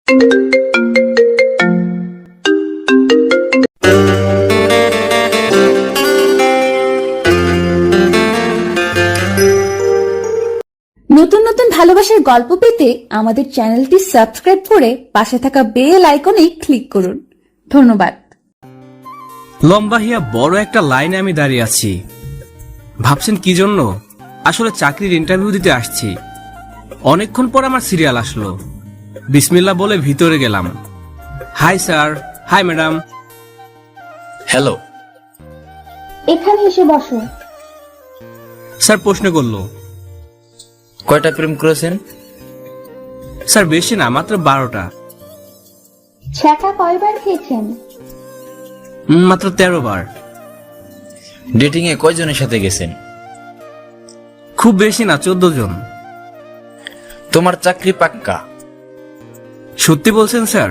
নতুন নতুন ভালোবাসার গল্প পেতে আমাদের চ্যানেলটি সাবস্ক্রাইব করে পাশে থাকা বেল আইকনে ক্লিক করুন। ধন্যবাদ। লম্বা হিয়া বড় একটা লাইনে আমি দাঁড়িয়ে আছি। ভাবছেন কি জন্য? আসলে চাকরির ইন্টারভিউ দিতে আসছি। অনেকক্ষণ পর আমার সিরিয়াল আসলো। বিসমিল্লাহ বলে ভিতরে গেলাম। Hi sir. High madam. Hello. এখানে এসে বসো। স্যার প্রশ্ন করলো, কয়টা প্রেম করেছেন? স্যার বেশি না, মাত্র 12টা। ছ্যাঁকা কয়বার খেয়েছেন? মাত্র 13 বার। ডেটিং এ কয়জনের সাথে গেছেন? খুব বেশি না, 14 জন। তোমার চাকরি পাক্কা? সত্যি বলছেন স্যার?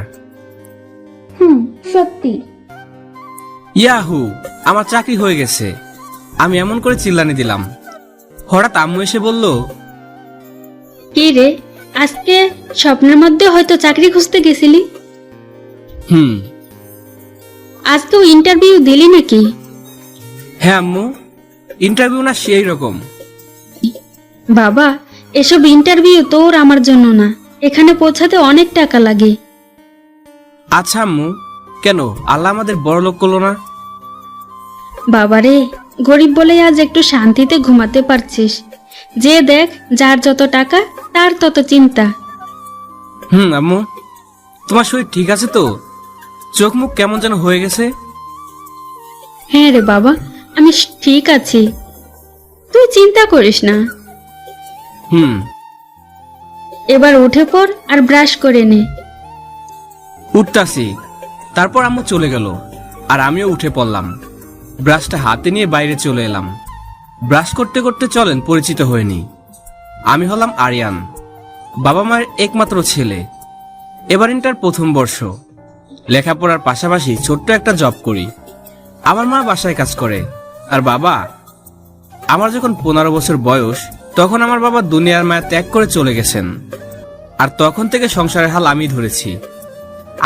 সত্যি। ইয়াহু, আমার চাকরি হয়ে গেছে। আমি এমন করে চিল্লানি দিলাম। হঠাৎ আম্মু এসে বলল, কি রে, আজকে স্বপ্নের মধ্যে হয়তো চাকরি খুঁজতে গেছিলি? আজকেও ইন্টারভিউ দিলি নাকি? হ্যাঁ আম্মু, ইন্টারভিউ না সেই রকম। বাবা, এসব ইন্টারভিউ তোর আমার জন্য না, এখানে পৌঁছাতে অনেক টাকা লাগে। আচ্ছা আম্মু, কেন আল্লাহ আমাদের বড় লোক করলো না? বাবারে, গরিব বলে আজ একটু শান্তিতে ঘুমাতে পারছিস। যে দেখ, যার যত টাকা তার তত চিন্তা। আম্মু, তোমার শরীর ঠিক আছে তো? চোখ মুখ কেমন যেন হয়ে গেছে। হ্যাঁ রে বাবা, আমি ঠিক আছি, তুই চিন্তা করিস না। এবার উঠে পড় আর ব্রাশ করে নে। উঠতাছি। তারপর আম্মু চলে গেল আর আমিও উঠে পড়লাম। ব্রাশটা হাতে নিয়ে বাইরে চলে এলাম। ব্রাশ করতে করতে চলেন পরিচিত হয়নি। আমি হলাম আরিয়ান, বাবা মায়ের একমাত্র ছেলে। এবার ইন্টার প্রথম বর্ষ। লেখাপড়ার পাশাপাশি ছোট্ট একটা জব করি। আমার মা বাসায় কাজ করে আর বাবা, আমার যখন 15 বছর বয়স তখন আমার বাবা দুনিয়ার মায়া ত্যাগ করে চলে গেছেন। আর তখন থেকে সংসারের হাল আমি ধরেছি।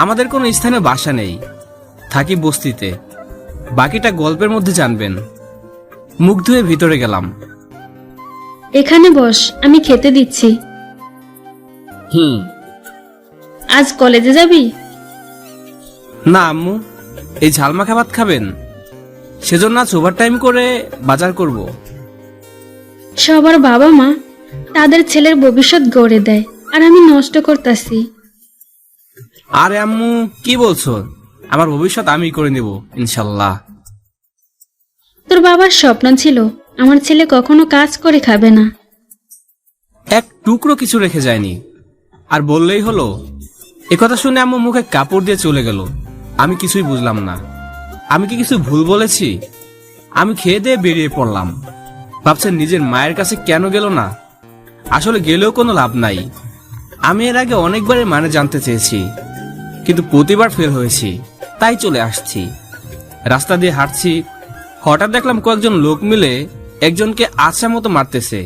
আমাদের কোনো স্থানীয় বাসা নেই, থাকি বস্তিতে। বাকিটা গল্পের মধ্যে জানবেন। মুখ ধুয়ে ভিতরে গেলাম। এখানে বস, আমি খেতে দিচ্ছি। আজ কলেজে যাবি? না আম্মু, এই ঝালমাখা ভাত খাবেন, সেজন্য আজ ওভারটাইম করে বাজার করব। সবার বাবা মা তাদের ছেলের ভবিষ্যৎ গড়ে দেয়, আর আমি নষ্ট করতেছি। আরে আম্মু, কি বলছো? আমার ভবিষ্যৎ আমি করে নেব ইনশাল্লাহ। তোর বাবার স্বপ্ন ছিল আমার ছেলে কখনো কাজ করে খাবে না। এক টুকরো কিছু রেখে যায়নি। আর বললেই হলো। একথা শুনে আম্মু মুখে কাপড় দিয়ে চলে গেল। আমি কিছুই বুঝলাম না। আমি কি কিছু ভুল বলেছি? আমি খেয়ে দিয়ে বেরিয়ে পড়লাম। ভাবছেন নিজের মায়ের কাছে কেন গেল না? আসলে গেলেও কোনো লাভ নাই। আমি এর আগে অনেকবারই মানে জানতে চেয়েছি, কিন্তু প্রতিবার ফেল হয়েছি, তাই চলে আসছি। রাস্তা দিয়ে হাঁটছি, হঠাৎ দেখলাম কয়েকজন লোক মিলে একজনকে আচ্ছা মতো মারতেছে।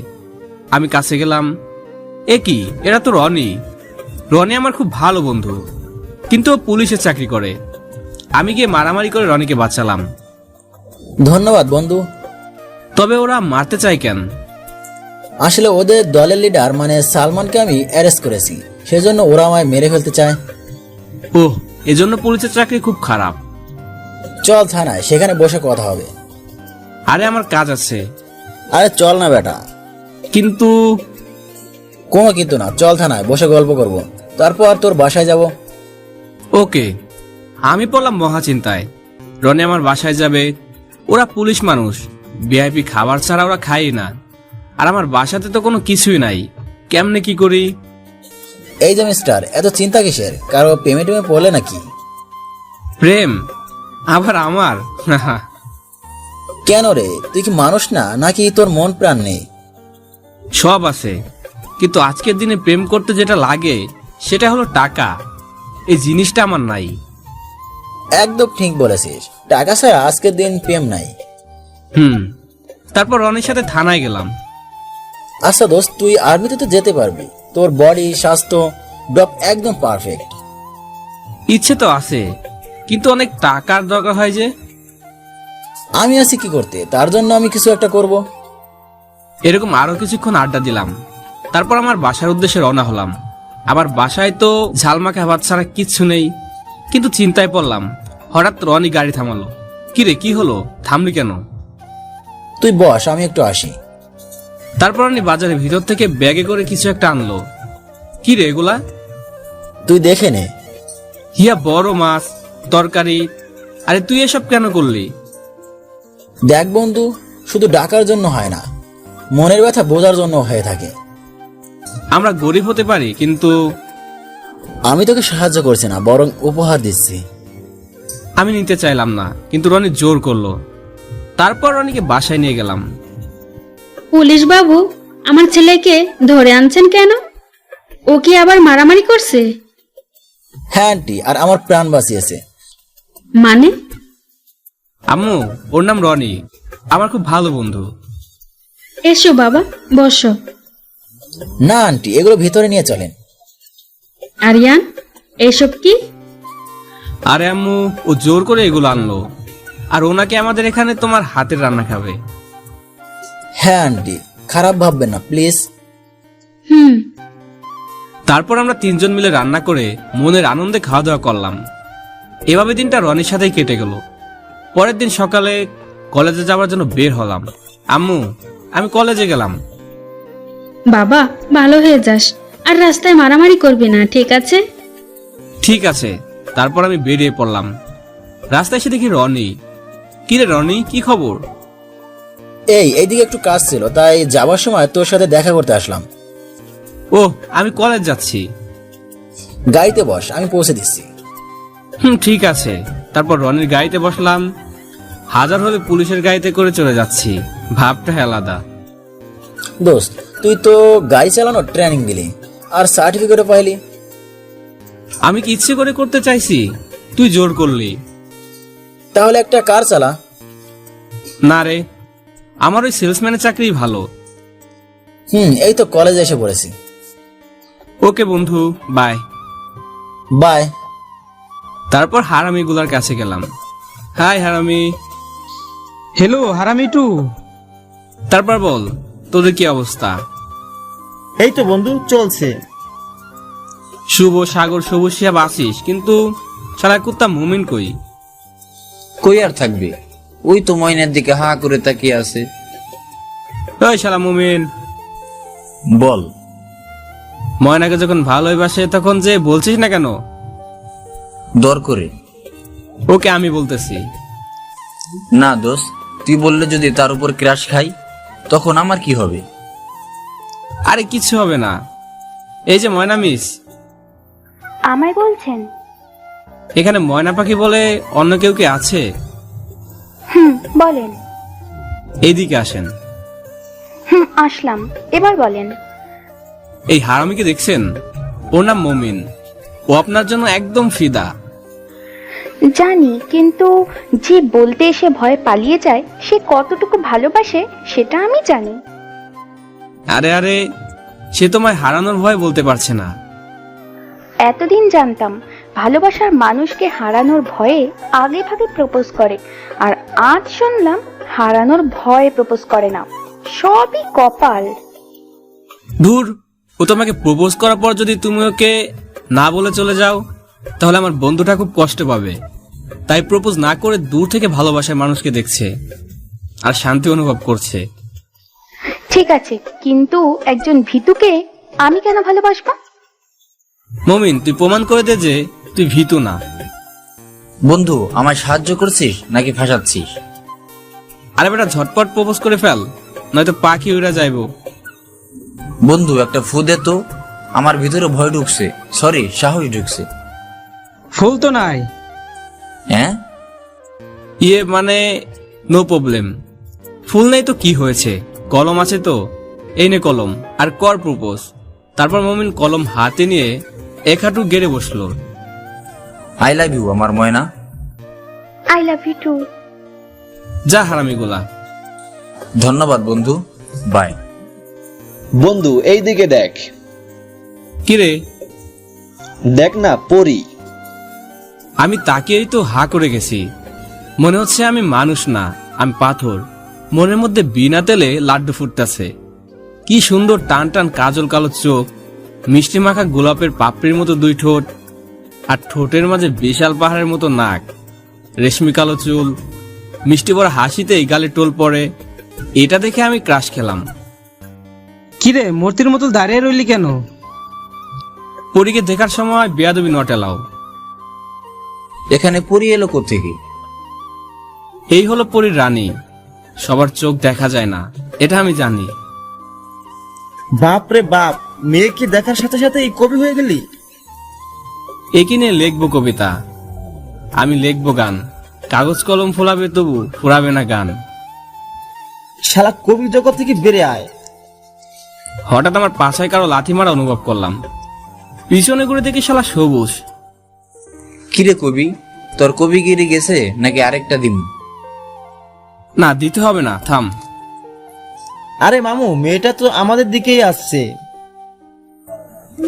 আমি কাছে গেলাম। এ কি, এরা তো রনি। রনি আমার খুব ভালো বন্ধু, কিন্তু ও পুলিশে চাকরি করে। আমি গিয়ে মারামারি করে রনিকে বাঁচালাম। ধন্যবাদ বন্ধু। তবে ওরা মারতে চায় কেন? আসলে ওদের দলের লিডার মানে সালমানকে আমি অ্যারেস্ট করেছি, সেজন্য ওরা আমায় মেরে ফেলতে চায়। ওহ, এজন্য পুলিশের চাকরি খুব খারাপ। চল থানায়, সেখানে বসে কথা হবে। আরে আমার কাজ আছে। আরে চল না বেটা। কিন্তু কোনো কিন্তু না, চল থানায় বসে গল্প করব, তারপর তোর বাসায় যাব। ওকে। আমি পড়লাম মহাচিন্তায়। রনি আমার বাসায় যাবে। ওরা পুলিশ মানুষ, ভিআইপি খাবার ছাড়া ওরা খায় না। আর আমার বাসাতে তো কোনো কিছুই নাই, কেমনে কি করি? এই যে মিস্টার, এত চিন্তা কিসের? কারো প্রেমে টেমে পড়লে নাকি? প্রেম আবার আমার? কেন রে, তুই কি মানুষ না, নাকি তোর মন প্রাণ নেই? সব আছে, কিন্তু আজকের দিনে প্রেম করতে যেটা লাগে সেটা হলো টাকা। এই জিনিসটা আমার নাই। একদম ঠিক বলেছিস, টাকা ছাড়া আজকের দিন প্রেম নাই। তারপর রনির সাথে থানায় গেলাম। আচ্ছা দোস্ত, তুই আর্মিতে তো যেতে পারবি, তোর বডি স্বাস্থ্য ডপ একদম পারফেক্ট, ইচ্ছে তো আছে, কিন্তু অনেক টাকার দরকার হয় যে। আমি আছি কি করতে, তার জন্য আমি কিছু একটা করব। এরকম আরো কিছুক্ষণ আড্ডা দিলাম, তারপর আমার বাসার উদ্দেশ্যে রওনা হলাম। আমার বাসায় তো ঝালমাখা ভাত ছাড়া কিচ্ছু নেই, কিন্তু চিন্তায় পড়লাম। হঠাৎ রনি গাড়ি থামালো। কিরে, কি হলো, থামলি কেন? তুই বস, আমি একটু আসি। তারপর রনি বাজারের ভিতর থেকে ব্যাগে করে কিছু একটা আনলো। কিরে এগুলা? তুই দেখে নে। হিয়া বড় মাছ, তরকারি। আরে তুই এসব কেন করলি? দেখ বন্ধু, শুধু ডাকার জন্য হয় না, মনের ব্যথা বোঝার জন্য হয়ে থাকে। আমরা গরিব হতে পারি, কিন্তু আমি তোকে সাহায্য করছি না, বরং উপহার দিচ্ছি। আমি নিতে চাইলাম না, কিন্তু রনি জোর করলো। তারপর রনিকে বাসায় নিয়ে গেলাম। পুলিশ বাবু, আমার ছেলেকে ধরে আনছেন কেন? ও কি আবার মারামারি করছে? হ্যাঁ আন্টি, আর আমার প্রাণ বাঁচিয়েছে। মানে? আম্মু, ওর নাম রনি, আমার খুব ভালো বন্ধু। এসো বাবা, বসো। না আন্টি, এগুলো ভিতরে নিয়ে চলেন। আরিয়ান, এসব কি? আরে আম্মু, ও জোর করে এগুলো আনলো, আর ওনাকে আমাদের এখানে তোমার হাতের রান্না খাবে। হ্যাঁ আন্টি, খারাপ ভাববেন না প্লিজ। হুম। তারপর আমরা তিনজন মিলে রান্না করে মনের আনন্দে খাওয়া দাওয়া করলাম। এভাবে দিনটা রনির সাথেই কেটে গেল। পরের দিন সকালে কলেজে যাওয়ার জন্য বের হলাম। আম্মু, আমি কলেজে গেলাম। বাবা, ভালো হয়ে যাস, আর রাস্তায় মারামারি করবি না, ঠিক আছে? ঠিক আছে। তারপর আমি বেরিয়ে পড়লাম। রাস্তায় এসে দেখি রনি। কিরে রনি, কি খবর? এইদিকে একটু কাজ ছিল, তাই যাবার সময় তোর সাথে দেখা করতে আসলাম। ও, আমি কলেজ যাচ্ছি। গাড়িতে বস, আমি পৌঁছে দিচ্ছি। ঠিক আছে। তারপর রনির গাড়িতে বসলাম। হাজার হলে পুলিশের গাড়িতে করে চলে যাচ্ছি, ভাবটা আলাদা। দোস্ত, তুই তো গাড়ি চালানোর ট্রেনিং দিলি, আর সার্টিফিকেটও পাইলি। আমি কি ইচ্ছে করে করতে চাইছি? তুই জোর করলি। তাহলে একটা কার চালা। না রে, আমার ওই সেলসম্যানের চাকরি ভালো। এই তো কলেজে এসে পড়েছি। ওকে বন্ধু, বাই। বাই। তারপর হারামিগুলার কাছে গেলাম। হাই হারামি। হ্যালো হারামিটু। তারপর বল, তোদের কি অবস্থা? এই তো বন্ধু, চলছে। শুভ, সাগর, সবুজ, শিয়াব আসিস, কিন্তু শালা কুত্তা মুমিন কই? কই আর থাকবে, ওই তো ময়নার দিকে হা করে তাকিয়ে আছে। ওই শালা মুমিন, বল। ময়নাকে যখন ভালোই বাসে তখন যে বলছিস না কেন? দর করে। ওকে আমি বলতেছি। না দোস্ত, তুই বললে যদি তার উপর ক্রাশ খাই, তখন আমার কি হবে? আরে কিছু হবে না। এই যে ময়না মিস, আমায় বলছেন? এখানে ময়না পাখি বলে অন্য কেউ কি আছে? বলেন। এইদিকে আসেন। আসলাম, এবার বলেন। এই হারামিকে দেখছেন? ওর নাম মমিন। ও আপনার জন্য একদম ফিদা। জানি, কিন্তু যে বলতে এসে ভয়ে পালিয়ে যায় সে কতটুকু ভালোবাসে সেটা আমি জানি। আরে আরে, সে তোমায় হারানোর ভয় বলতে পারছে না। এতদিন জানতাম ভালোবাসার মানুষকে হারানোর ভয়ে আগে ভাগে প্রপোজ করে, আর আজ শুনলাম হারানোর ভয়ে প্রপোজ করে না। সবই কপাল। দূর, ও তোমাকে প্রপোজ করার পর যদি তুমি ওকে না বলে চলে যাও, তাহলে আমার বন্ধুটা খুব কষ্ট পাবে। তাই প্রপোজ না করে দূর থেকে ভালোবাসার মানুষকে দেখছে আর শান্তি অনুভব করছে। ঠিক আছে, কিন্তু একজন ভীতুকে আমি কেন ভালোবাসবো? মমিন, তুই প্রমাণ করে দে যে তুই ভীতু না। বন্ধু, আমায় সাহায্য করছিস নাকি ফাঁসাচ্ছিস? আরে বেটা, ঝটপট প্রপোজ করে ফেল, নয়তো পাখি উড়া যাইব। বন্ধু, একটা ফু দে তো, আমার ভিতরে ভয় ঢুকছে, সরি সাহস ঢুকছে। ফুল তো নাই। হ্যাঁ, ইয়ে মানে নো প্রবলেম। ফুল নেই তো কি হয়েছে, কলম আছে তো, এই নে কলম, আর কর প্রপোজ। তারপর মমিন কলম হাতে নিয়ে এক হাঁটু গেড়ে বসলো। আই লাভ ইউ আমার ময়না। I love you too. যা হারামিগুলা। ধন্যবাদ বন্ধু, বাই। বন্ধু, এই দিকে দেখ। কিরে? দেখ না, পরি। আমি তাকিয়েই তো হা করে গেছি। মনে হচ্ছে আমি মানুষ না, আমি পাথর। মনের মধ্যে বিনা তেলে লাড্ডু ফুটতেছে। কি সুন্দর টান টান কাজল কালো চোখ, মিষ্টি মাখা গোলাপের পাপড়ির মতো দুই ঠোঁট, আর ঠোঁটের মাঝে বিশাল পাহাড়ের মতো নাক, রেশমি কালো চুল, মিষ্টি বড় হাসিতেই গালে টোল পড়ে। এটা দেখে আমি ক্রাশ খেলাম। কিরে মূর্তির মতো দাঁড়িয়ে রইলি কেন? পরীকে দেখার সময় বেয়াদবি নট এলাও। এখানে পরি এলো কোত্থেকে? এই হলো পরীর রানী। সবার চোখ দেখা যায় না, এটা আমি জানি। বাপ রে বাপ, মেয়েকে দেখার সাথে সাথে এই কবি হয়ে গেলি? একে নিয়ে লিখবো কবিতা, আমি লিখবো গান। কাগজ কলম ফোলাবে তবু ফুরাবে না গান। শালা কবি জগৎ থেকে বেড়ে আয়। হঠাৎ আমার পাছায় কারো লাথি মারা অনুভব করলাম। পিছনে ঘুরে দেখি শালা সবুজ। কিরে কবি, তোর কবিগিরি গেছে নাকি আরেকটা দিন? না, দিতে হবে না, থাম। আরে মামু, মেয়েটা তো আমাদের দিকেই আসছে।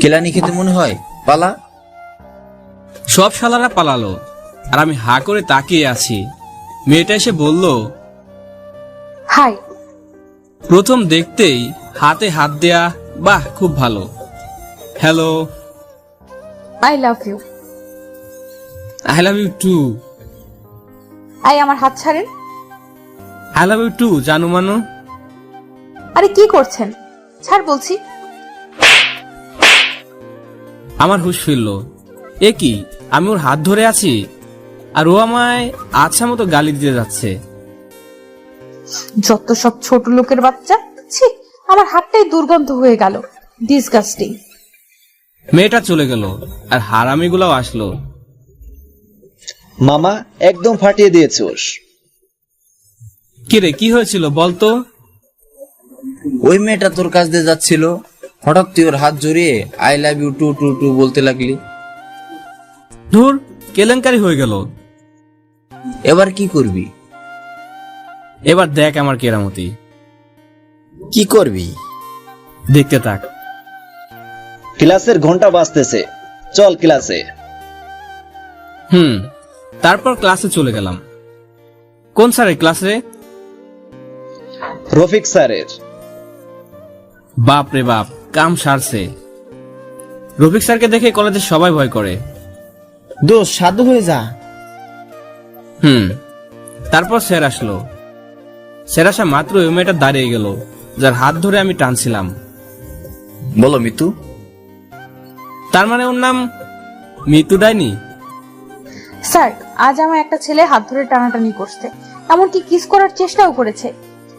কেলানি খেতে মনে হয়, পালা। সব শালারা পালালো, আর আমি হা করে তাকিয়ে আছি। মেয়েটা এসে বলল, হাই। প্রথম দেখতেই হাতে হাত দেয়া, বাহ খুব ভালো। Hello, I love you. I love you too. আই আমার হাত ছাড়েন। আই লাভ ইউ টু জানু মানু। আরে কি করছেন? ছাড় বলছি। আমার হুঁশ ফিরল। এ কি, আমি ওর হাত ধরে আছি আর ও আমায় আচ্ছা মতো গালি দিতে যাচ্ছে। যত সব ছোট লোকের বাচ্চা। ছি, আমার হাতটাই দুর্গন্ধ হয়ে গেল। ডিসগাস্টিং। মেয়েটা চলে গেল আর হারামিগুলাও আসলো। মামা একদম ফাটিয়ে দিয়েছোস। কিরে, কি হয়েছিল বলতো? ওই মেয়েটা তোর কাছ দিয়ে যাচ্ছিল, হঠাৎ তুই ওর হাত জড়িয়ে I love you too too too বলতে লাগলি। ধুর, কেলেঙ্কারি হয়ে গেল। এবার কি করবি? এবার দেখ আমার কেরামতি। কি করবি? দেখতে থাক। ক্লাসের ঘন্টা বাজতেছে, চল ক্লাসে। তারপর ক্লাসে চলে গেলাম। কোন স্যারের ক্লাস রে? রফিক স্যারের। বাপ রে বাপ, কাম সারছে। রফিক স্যারকে দেখে কলেজে সবাই ভয় করে। দোষ সাধু হয়ে যা। তারপর স্যার আসলো। স্যার আসা মাত্র ওই মেয়েটা দাঁড়িয়ে গেল, যার হাত ধরে আমি টানছিলাম। বলো মিতু। তার মানে ওর নাম মিতু ডাইনি? স্যার, আজ আমার একটা ছেলে হাত ধরে টানাটানি করছে, এমনকি কিস করার চেষ্টাও করেছে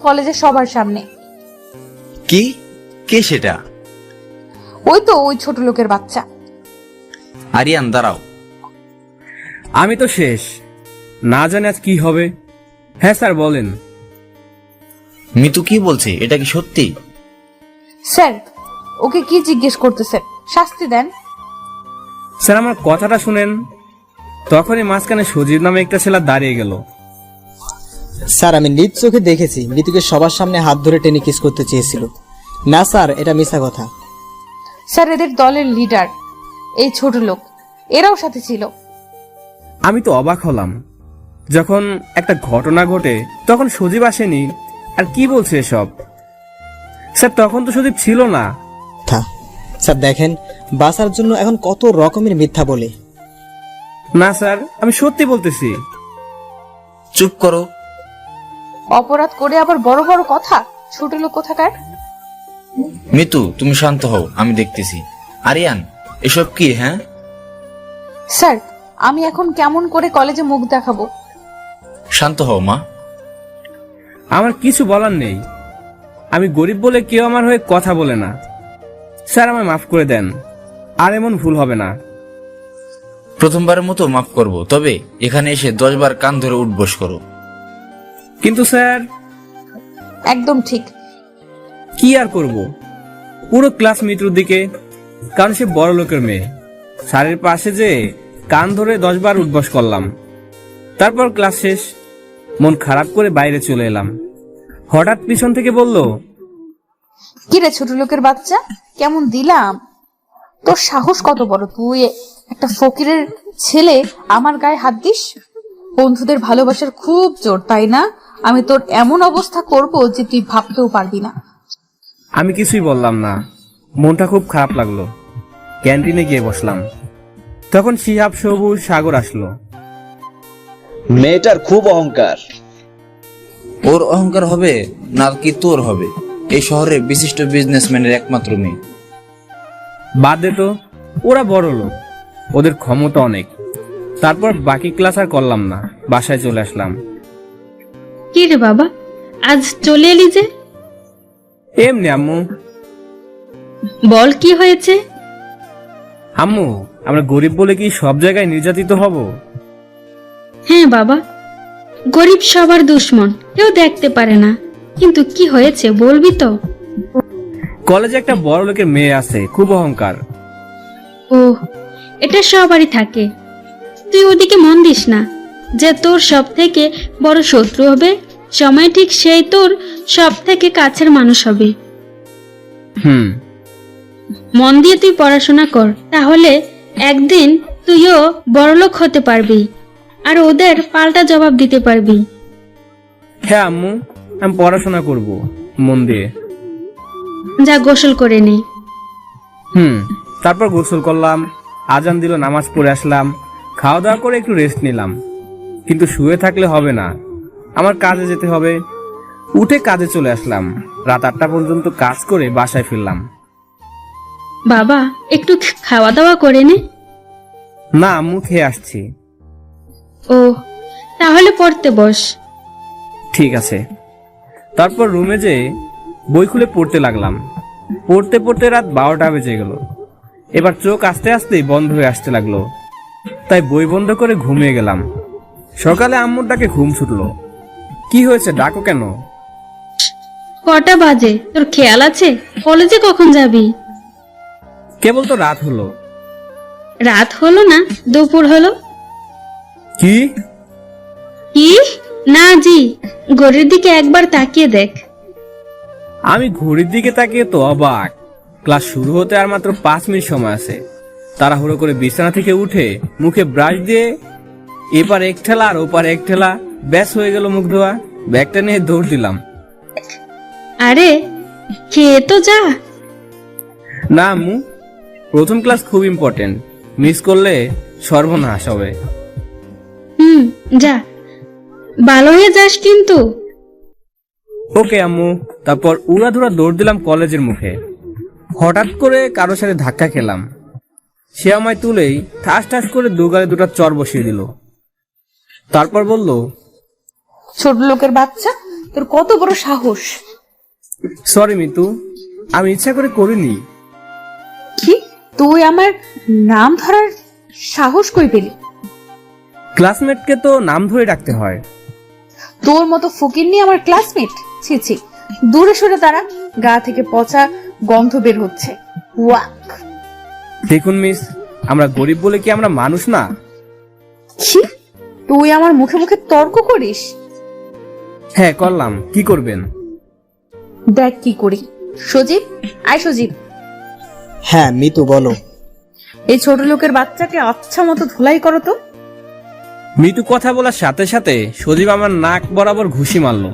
কলেজের সবার সামনে। কি? কে সেটা? ওই তো ওই ছোট লোকের বাচ্চা। আরিয়ান দাঁড়াও। আমি তো শেষ, না জানি আজ কি হবে। হ্যাঁ স্যার বলেন। মিতু কি বলছে, এটা কি সত্যি? স্যার, ওকে কি জিজ্ঞেস করতেছেন? শাস্তি দেন। স্যার আমার কথাটা শুনেন। তখনই মাঝখানে সজীব নামে একটা ছেলে দাঁড়িয়ে গেল। স্যার, আমি নিজ চোখে দেখেছি মিতুকে সবার সামনে হাত ধরে টেনে কিস করতে চেয়েছিল। না স্যার, এটা মিথ্যা কথা। স্যার, এদের দলের লিডার এই ছোট লোক, এরাও সাথে ছিল। আমি তো অবাক হলাম। যখন একটা ঘটনা ঘটে তখন সজীব আসেনি, আর কি বলছে এসব? স্যার, তখন তো সজীব ছিল না। স্যার দেখেন, বাঁচার জন্য এখন কত রকমের মিথ্যা বলে। না স্যার, আমি সত্যি বলতেছি। চুপ করো। অপরাধ করে আবার বড় বড় কথা, ছোট লোক কোথাকার। মিতু তুমি শান্ত হও, আমি দেখতেছি। আরিয়ান, এসব কি? হ্যাঁ স্যার, আমি এখন কেমন করে কলেজে মুখ দেখাবো? শান্ত হও মা। আমার কিছু বলার নেই। আমি গরিব বলে কেউ আমার হয়ে কথা বলে না। স্যার আমায় মাফ করে দেন, আর এমন ভুল হবে না। প্রথমবারের মতো মাফ করব, তবে এখানে এসে 10 বার কান ধরে উঠবস করো। কিন্তু স্যার। একদম ঠিক। কি আর করব, পুরো ক্লাস মিত্রর দিকে, কারণ সে বড় লোকের মেয়ে। স্যারের পাশে যে কান ধরে 10 বার উঠবস করলাম। তারপর ক্লাস শেষ, মন খারাপ করে বাইরে চলে এলাম। হঠাৎ পিছন থেকে বলল, কি রে ছোট লোকের বাচ্চা, কেমন দিলাম? তোর সাহস কত বড়, তুই একটা ফকিরের ছেলে আমার গায়ে হাত দিস? বন্ধুদের ভালোবাসার খুব জোর, তাই না? আমি তোর এমন অবস্থা করব যে তুই ভাবতেও পারবি না। আমি কিছুই বললাম না, মনটা খুব খারাপ লাগলো। ক্যান্টিনে গিয়ে বসলাম, তখন শিহাব, সবুজ, সাগর আসলো। মেয়েটার খুব অহংকার। ওর অহংকার হবে না কি তোর হবে? এই শহরের বিশিষ্ট বিজনেসম্যানের একমাত্র মেয়ে। বাদ দে তো, ওরা বড় লোক, ওদের ক্ষমতা অনেক। তারপর বাকি ক্লাস আর করলাম না, বাসায় চলে আসলাম। কি রে বাবা, আজ চলে এলি যে? এমনি আম্মু। বল কি হয়েছে? আম্মু, আমরা গরিব বলে কি সব জায়গায় নির্যাতিত হব? হ্যাঁ বাবা, গরিব সবার দুশ্মন, কেউ দেখতে পারে না। কিন্তু কি হয়েছে বলবি তো? কলেজে একটা বড় লোকের মেয়ে আছে, খুব অহংকার। ও, এটা সবারই থাকে। তুই ওদিকে মন দিস না। যে তোর সব থেকে বড় শত্রু হবে, সময় ঠিক সেই তোর সব থেকে কাছের মানুষ হবে। মন দিয়ে তুই পড়াশোনা কর, তাহলে একদিন তুইও বড়লোক হতে পারবি আর ওদের পাল্টা জবাব দিতে পারবি। হ্যাঁ আম্মু, আমি পড়াশোনা করব মন দিয়ে। যা গোসল করে নে। তারপর গোসল করলাম, আজান দিল, নামাজ পড়ে আসলাম, খাওয়া দাওয়া করে একটু রেস্ট নিলাম। কিন্তু শুয়ে থাকলে হবে না, আমার কাজে যেতে হবে। উঠে কাজে চলে আসলাম, রাত 8টা পর্যন্ত কাজ করে বাসায় ফিরলাম। বাবা, একটু খাওয়া দাওয়া করে নে। না আম্মু, খেয়ে আসছি। ও, তাহলে পড়তে বস। ঠিক আছে। তারপর রুমে যেয়ে বই খুলে পড়তে লাগলাম। পড়তে পড়তে রাত 12টা বেজে গেল। এবার চোখ আস্তে আস্তেই বন্ধ হয়ে আসতে লাগলো, তাই বই বন্ধ করে ঘুমিয়ে গেলাম। সকালে আম্মুর ডাকে ঘুম ছুটলো। কি হয়েছে, ডাকো কেন? কটা বাজে তোর খেয়াল আছে? কলেজে কখন যাবি? কেবল তো রাত হলো। রাত হলো না, দুপুর হলো। কি? কি? না জি, ঘড়ির দিকে একবার তাকিয়ে দেখ। আমি ঘড়ির দিকে তাকিয়ে তো অবাক। ক্লাস শুরু হতে আর মাত্র 5 মিনিট সময় আছে। তাড়াহুড়ো করে বিছানা থেকে উঠে মুখে ব্রাশ দিয়ে এপার এক ঠেলা আর ওপার এক ঠেলা, ব্যাস হয়ে গেল মুখ ধোয়া। ব্যাগটা নিয়ে দৌড় দিলাম। আরে, খেয়ে তো যা। না আম্মু, প্রথম ক্লাস খুব ইম্পর্টেন্ট, মিস করলে সর্বনাশ হবে। যা, ভালো হয়ে যাস কিন্তু। ওকে আম্মু। তারপর উড়াধুরা দৌড় দিলাম কলেজের মুখে। হঠাৎ করে কারোর সাথে ধাক্কা খেলাম। সে আমায় তুলেই ঠাস ঠাস করে দুগালে দুটা চর বসিয়ে দিল। তারপর বলল, ছোট লোকের বাচ্চা, তোর কত বড় সাহস! সরি মিতু, আমি ইচ্ছা করে করিনি। কি? তুই আমার নাম ধরার সাহস কই পেলি? ক্লাসমেটকে তো নাম ধরে ডাকতে হয়। তোর মতো ফকিন্নি আমার ক্লাসমেট? ছি ছি, দূরে সরে দাঁড়া, গা থেকে পচা গন্ধ বের হচ্ছে। ওয়াক! দেখুন মিস, আমরা গরিব বলে কি আমরা মানুষ না? কি? তুই আমার মুখে মুখে তর্ক করিস? হ্যাঁ করলাম, কি করবেন? দেখ কি করি। সজীব, আয় সজীব। হ্যাঁ মিতু, বলো। এই ছোট লোকের বাচ্চাকে আচ্ছা মতো ধুলাই করো তো। মিতু কথা বলার সাথে সাথে সজীব আমার নাক বরাবর ঘুষি মারলো।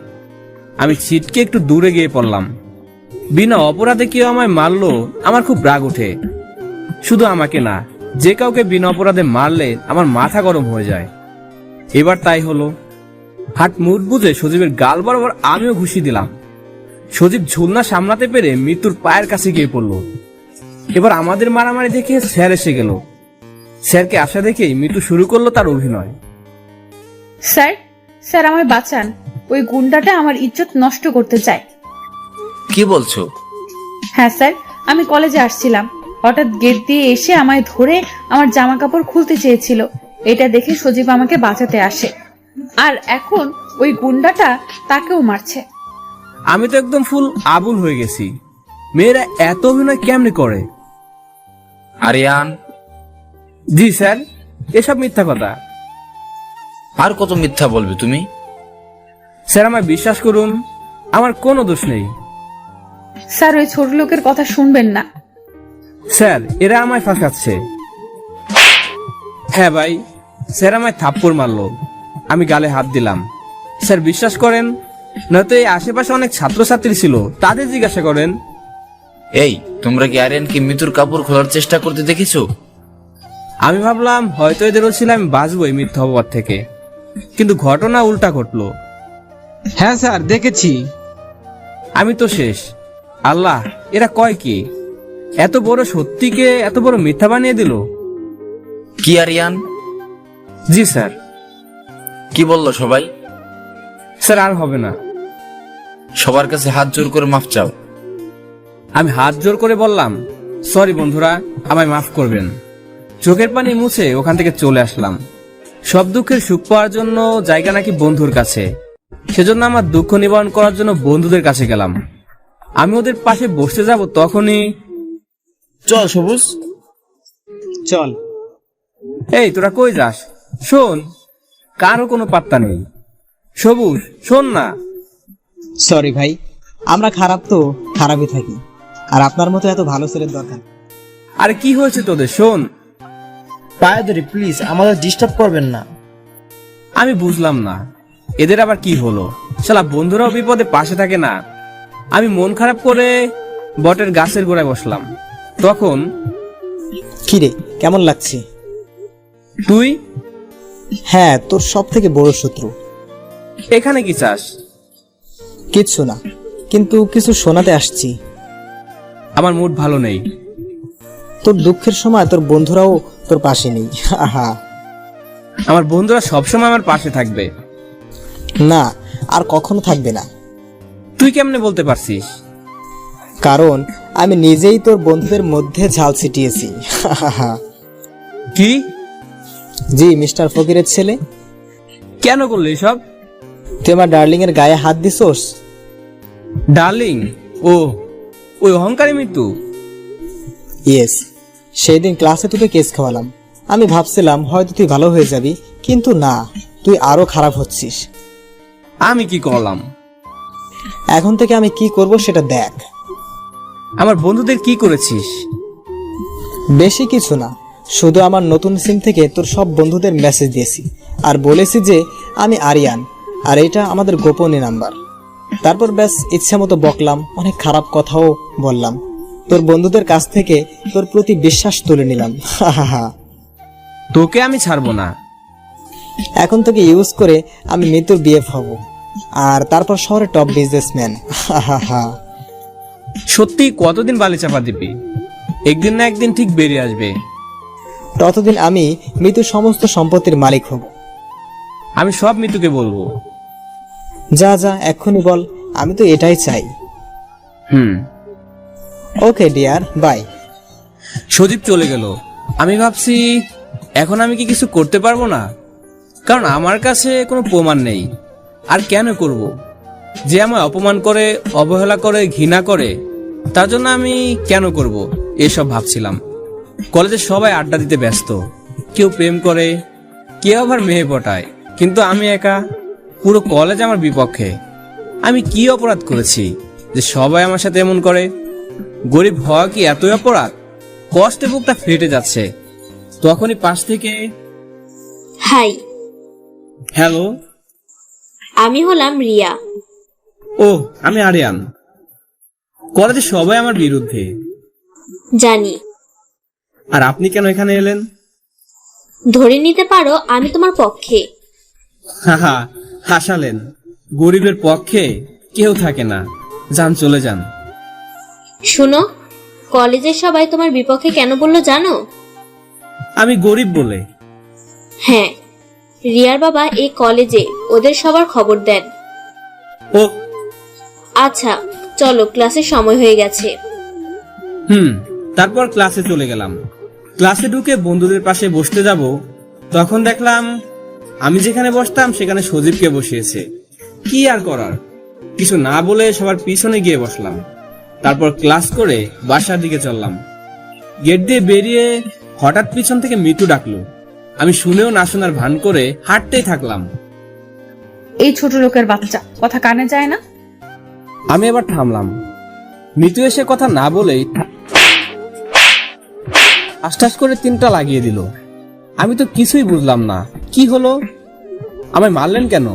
আমি ছিটকে একটু দূরে গিয়ে পড়লাম। বিনা অপরাধে কেউ আমায় মারলো, আমার খুব রাগ ওঠে। শুধু আমাকে না, যে কাউকে বিনা অপরাধে মারলে আমার মাথা গরম হয়ে যায়। এবার তাই হলো। হাত মুট বুঝে সজীবের গাল বরাবর আমিও ঘুষি দিলাম। সজীব ঝুলনা সামলাতে পেরে মৃত্যুর পায়ের কাছে গিয়ে পড়লো। এবার আমাদের মারামারি দেখে স্যার এসে গেল। স্যারকে আসা দেখেই মৃত্যু শুরু করলো তার অভিনয়। স্যার, স্যার আমায় বাঁচান, ওই গুন্ডাটা আমার ইজ্জত নষ্ট করতে চায়। কি বলছো? হ্যাঁ স্যার, আমি কলেজে আসছিলাম, হঠাৎ গেট দিয়ে এসে আমায় ধরে আমার জামা কাপড় খুলতে চেয়েছিল। এটা দেখে সজীব আমাকে বাঁচাতে আসে, আর এখন ওই গুন্ডাটা তাকেও মারছে। আমি তো একদম ফুল আবুল হয়ে গেছি। মেয়েরা এত অভিনয় কেমনে করে? আরিয়ান, জি স্যার, এসব মিথ্যা কথা। আর কত মিথ্যা বলবে তুমি? স্যার আমায় বিশ্বাস করুন, আমার কোনো দোষ নেই। স্যার, ওই ছোট লোকের কথা শুনবেন না। স্যার, এরা আমায় ফাঁসাচ্ছে। হ্যাঁ ভাই, স্যার আমায় থাপ্পড় মারলো, আমি গালে হাত দিলাম। স্যার বিশ্বাস করেন, নয়তো এই আশেপাশে অনেক ছাত্রছাত্রী ছিল, তাদের জিজ্ঞাসা করেন। এই, তোমরা কি আরিয়ানকে মৃত্যুর কাপড় খোলার চেষ্টা করতে দেখেছো? আমি ভাবলাম হয়তো এদেরও ছিল আমি বাঁচবো এই মিথ্যা অপবাদ থেকে, কিন্তু ঘটনা উল্টা ঘটলো। হ্যাঁ স্যার, দেখেছি। আমি তো শেষ। আল্লাহ, এরা কয় কি? এত বড় সত্যিকে এত বড় মিথ্যা বানিয়ে দিল। কি আরিয়ান? জি স্যার। কি বললো সবাই? স্যার আর হবে না। সবার কাছে হাত জোর করে মাফ চাও। আমি হাত জোর করে বললাম, সরি বন্ধুরা, আমায় মাফ করবেন। চোখের পানি মুছে ওখান থেকে চলে আসলাম। সব দুঃখের সুখ পাওয়ার জন্য জায়গা নাকি বন্ধুর কাছে, সেজন্য আমার দুঃখ নিবারণ করার জন্য বন্ধুদের কাছে গেলাম। আমি ওদের পাশে বসতে যাব, তখনই চল সবুজ। চল। এই তোরা কই যাস? শোন। কারো কোনো পাত্তা নেই। সবুজ শোন না। সরি ভাই, আমরা খারাপ তো খারাপই থাকি, আর আপনার মতো এত ভালো ছেলের দরকার। আরে কি হয়েছে তোদের? শোন। পায়ে ধরি প্লিজ, আমাদের ডিস্টার্ব করবেন না। আমি বুঝলাম না এদের আবার কি হলো। শালা বন্ধুরাও বিপদে পাশে থাকে না। আমি মন খারাপ করে বটের গাছের গোড়ায় বসলাম। তখন কিরে, কেমন লাগছে? তুই হ্যাঁ, তোর সব থেকে বড় শত্রু। এখানে কি চাস? কিচ্ছু না, কিন্তু কিছু শোনাতে আসছি। আমার মুড ভালো নেই। তোর দুঃখের সময় তোর বন্ধুরাও তোর পাশে নেই। আহা। আমার বন্ধুরা সবসময় আমার পাশে থাকবে। না, আর কখনো থাকবে না। তুই কেমনে বলতে পারছিস? কারণ আমি নিজেই তোর বন্ধুদের মধ্যে ঝাল ছিটিয়েছি। আহা। কি? জি, মিস্টার ফকিরের ছেলে। কেন করলি এসব? তুই আমার ডার্লিং এর গায়ে হাত দিছোস। ডার্লিং? ও, ওই অহংকারী মৃত্যু। ইয়েস, সেই দিন ক্লাসে তোকে কেস খাওয়ালাম। আমি ভাবছিলাম হয়তো তুই ভালো হয়ে যাবি, কিন্তু না, তুই আরো খারাপ হচ্ছিস। আমি কি করলাম? এখন থেকে আমি কি করব সেটা দেখ। আমার বন্ধুদের কি করেছিস? বেশি কিছু না, শুধু আমার নতুন সিম থেকে তোর সব বন্ধুদের মেসেজ দিয়েছি আর বলেছি যে আমি আরিয়ান, আর এটা আমাদের গোপনীয় নাম্বার। তারপর ব্যাস ইচ্ছা মতো বকলাম, অনেক খারাপ কথাও বললাম। তোর বন্ধুদের কাছ থেকে তোর প্রতি বিশ্বাস তুলে নিলাম। তোকে আমি ছাড়বো না। এখন থেকে ইউজ করে আমি মৃত্যুর বিএফ হব, আর তারপর শহরে টপ বিজনেসম্যান। সত্যি কতদিন বালি চাপা দিবি? একদিন না একদিন ঠিক বেরিয়ে আসবে। ততদিন আমি মৃত্যুর সমস্ত সম্পত্তির মালিক হব। আমি সব মৃত্যুকে বলবো। যা যা, এক্ষুনি বল, আমি তো এটাই চাই। Okay dear, by. সজীব চলে গেল। আমি ভাবছি এখন আমি কি কিছু করতে পারবো না, কারণ আমার কাছে কোনো প্রমাণ নেই। আর কেন করব? যে আমায় অপমান করে, অবহেলা করে, ঘৃণা করে, তার জন্য আমি কেন করব এসব ভাবছিলাম। কলেজে সবাই আড্ডা দিতে ব্যস্ত, কেউ প্রেম করে, কেউ আবার মেয়ে পটায়, কিন্তু আমি একা। পুরো কলেজ আমার বিপক্ষে। আমি কি অপরাধ করেছি যে সবাই আমার সাথে এমন করে? গরিব হওয়া কি এতই অপরাধ? কষ্টে বুকটা ফেটে যাচ্ছে। তখনই পাশ থেকে হাই, হ্যালো। আমি হলাম রিয়া। ও, আমি আরিয়ান। কলেজে সবাই আমার বিরুদ্ধে। জানি। আর আপনি কেন এখানে এলেন? ধরে নিতে পারো আমি তোমার পক্ষে। হাহা, হাসালেন। গরিবের পক্ষে কেউ থাকে না। যান, চলে যান। শুনো, কলেজের সবাই তোমার বিপক্ষে কেন বললো জানো? আমি গরিব বলে? হ্যাঁ, রিয়ার বাবা এই কলেজে ওদের সবার খবর দেন। ও আচ্ছা, চলো, ক্লাসের সময় হয়ে গেছে। তারপর ক্লাসে চলে গেলাম। ক্লাসে ঢুকে বন্ধুদের পাশে বসতে যাব, তখন দেখলাম আমি যেখানে বসতাম সেখানে সজীবকে বসিয়েছে। কি আর করার, কিছু না বলে সবার পিছনে গিয়ে বসলাম। তারপর ক্লাস করে বাসার দিকে চললাম। গেট দিয়ে বেরিয়ে হঠাৎ পিছন থেকে মৃত্যু ডাকলো। আমি শুনেও না শোনার ভান করে হাঁটতেই থাকলাম। এই ছোট লোকের বাচ্চা, কথা কানে যায় না? আমি এবার থামলাম। মৃত্যু এসে কথা না বলেই আস্তাস করে 3টা লাগিয়ে দিল। আমি তো কিছুই বুঝলাম না, কি হলো? আমায় মারলেন কেন?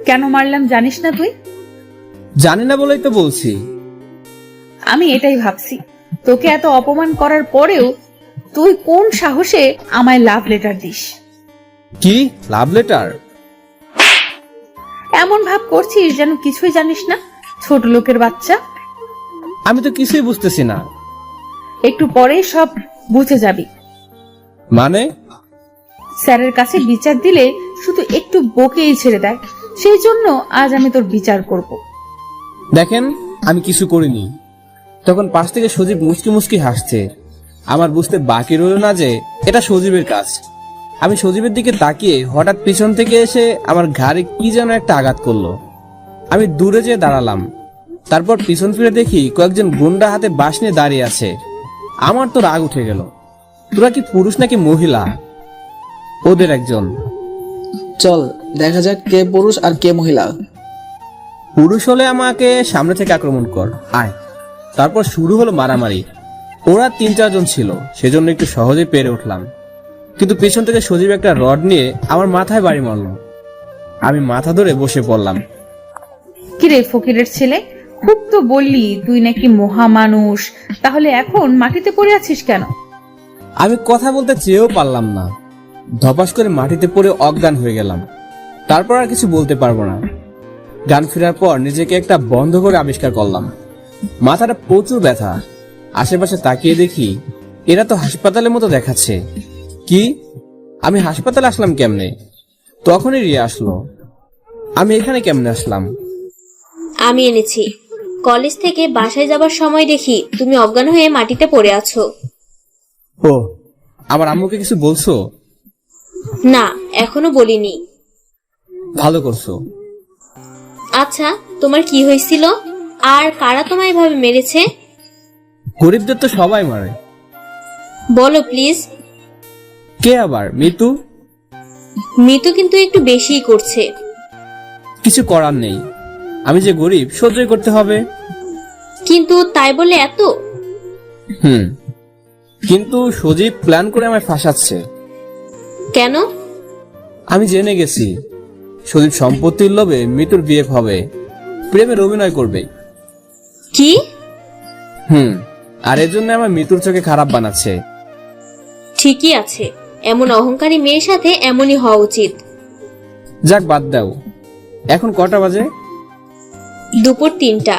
কেন মারলাম জানিস না তুই? জানি না বলেই তো বলছি। আমি এটাই ভাবছি, তোকে এত অপমান করার পরেও তুই কোন সাহসে আমায় লাভ লেটার দিস? কি লাভ লেটার? এমন ভাব করছিস যেন কিছুই জানিস না, ছোট লোকের বাচ্চা। আমি তো কিছুই বুঝতেছি না। একটু পরেই সব বুঝে যাবি। মানে? স্যারের কাছে বিচার দিলে শুধু একটু বকেই ছেড়ে দেয়, সেই জন্য আজ আমি তোর বিচার করব। দেখেন, আমি কিছু করিনি। তখন পাশ থেকে সজীব মুচকি মুচকি হাসছে। আমার বুঝতে বাকি রইল না যে এটা সজীবের কাজ। আমি সজীবের দিকে তাকিয়ে হঠাৎ পিছন থেকে এসে আমার ঘাড়ে কি যেন একটা আঘাত করলো। আমি দূরে যেয়ে দাঁড়ালাম। তারপর পিছন ফিরে দেখি কয়েকজন গুন্ডা হাতে বাঁশ নিয়ে দাঁড়িয়ে আছে। আমার তো রাগ উঠে গেল। তোরা কি পুরুষ নাকি মহিলা? ওদের একজন। চল দেখা যাক কে পুরুষ আর কে মহিলা। পুরুষ হলে আমাকে সামনে থেকে আক্রমণ কর, আয়। তারপর শুরু হলো মারামারি। ওরা 3-4 জন ছিল, সেজন্য একটু সহজে পেরে উঠলাম। কিন্তু পেছন থেকে সজীব একটা রড নিয়ে আমার মাথায় বাড়ি মারল। আমি মাথা ধরে বসে পড়লাম। কিরে ফকিরের ছেলে, খুব তো বললি তুই নাকি মহামানুষ, তাহলে এখন মাটিতে পড়ে আছিস কেন? আমি কথা বলতে চেয়েও পারলাম না। ধপাস করে মাটিতে পড়ে অজ্ঞান হয়ে গেলাম। তারপর আর কিছু বলতে পারবো না। জ্ঞান ফেরার পর নিজেকে একটা বন্ধ করে আবিষ্কার করলাম। মাথাটা প্রচুর ব্যথা। আশেপাশে তাকিয়ে দেখি এরা তো হাসপাতালের মতো দেখাচ্ছে। কি, আমি হাসপাতালে আসলাম কেমনে? তখনই রিয়া আসলো। আমি এখানে কেমনে আসলাম? আমি এনেছি। কলেজ থেকে বাসায় যাবার সময় দেখি তুমি অজ্ঞান হয়ে মাটিতে পড়ে আছো। ও, আমার আম্মুকে কিছু বলছো? না, এখনো বলিনি। ভালো করছো। আচ্ছা, তোমার কি হয়েছিল আর কারা তোমায় এভাবে মেরেছে? গরিবদের তো সবাই মারে। বলো প্লিজ। কে আবার? মিতু? মিতু কিন্তু একটু বেশিই করছে। কিছু করার নেই, আমি যে গরিব সহ্যই করতে হবে। কিন্তু তাই বলে এত? কিন্তু সজীব প্ল্যান করে আমায় ফাঁসাচ্ছে। কেন? আমি জেনে গেছি সজীব সম্পত্তির লোভে মিতুর বিয়ে হবে, প্রেমের অভিনয় করবে। কি? আর এর জন্য আমার মিতুর চোখে খারাপ বানাচ্ছে। ঠিকই আছে, এমন অহংকারী মেয়ের সাথে এমনই হওয়া উচিত। যাক, বাদ দাও। এখন কটা বাজে? দুপুর 3টা।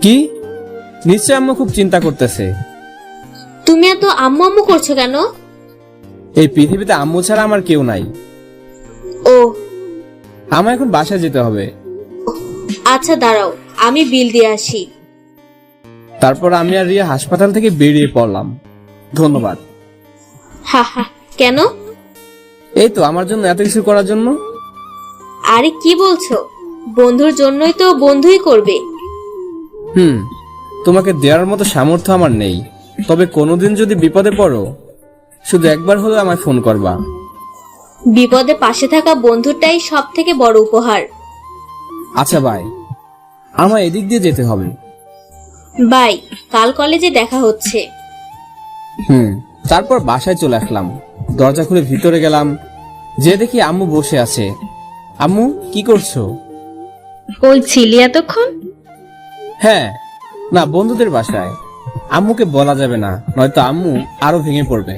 কি? নিশ্চয় আম্মু খুব চিন্তা করতেছে। তুমি এত আম্মু আম্মু করছো কেন? এই পৃথিবীতে আম্মু ছাড়া আমার কেউ নাই। ও, আমার এখন বাসায় যেতে হবে। আচ্ছা দাঁড়াও, আমি বিল দিয়ে আসি। তারপর আমি আর রিয়া হাসপাতাল থেকে বেরিয়ে পড়লাম। ধন্যবাদ। হা হা, কেন? এই তো আমার জন্য এত কিছু করার জন্য। আরে কি বলছো? বন্ধুর জন্যই তো বন্ধুই করবে। তোমাকে দেওয়ার মতো সামর্থ্য আমার নেই, তবে কোনোদিন যদি বিপদে পড়ো শুধু একবার হলেও আমায় ফোন করবা। বিপদে পাশে থাকা বন্ধুটাই সব থেকে বড় উপহার। আচ্ছা ভাই, আমার এদিক দিয়ে যেতে হবে। বাই, কাল কলেজে দেখা হচ্ছে। তারপর বাসায় চলে আসলাম। দরজা খুলে ভিতরে গেলাম, যে দেখি আম্মু বসে আছে। আম্মু, কি করছো? কই ছিলি এতক্ষণ? হ্যাঁ, না, বন্ধুদের বাসায়। আম্মুকে বলা যাবে না, নয়তো আম্মু আরো ভেঙে পড়বে।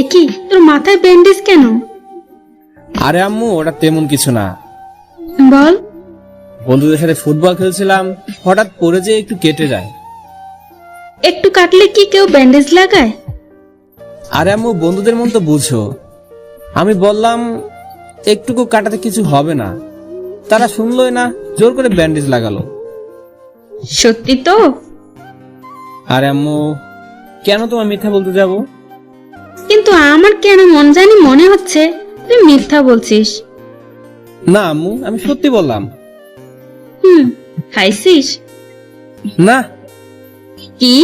এ কি, তোর মাথায় ব্যান্ডেজ কেন? আরে আম্মু, ওটা তেমন কিছু না। বল। বন্ধুদের সাথে ফুটবল খেলছিলাম, হঠাৎ পড়ে যেয়ে একটু কেটে যায়। একটু কাটলে কি কেউ ব্যান্ডেজ লাগায়? আরে আম্মু, বন্ধুদের মন তো বুঝো। আমি বললাম একটুকু কাটাতে কিছু হবে না, তারা শুনলই না, জোর করে ব্যান্ডেজ লাগালো। সত্যি তো? আরে আম্মু, কেন তোমার মিথ্যা বলতে যাব? কিন্তু আমার কেন মন জানি মনে হচ্ছে তুই মিথ্যা বলছিস। না আম্মু, আমি সত্যি বললাম। খাইছিস? না। কি,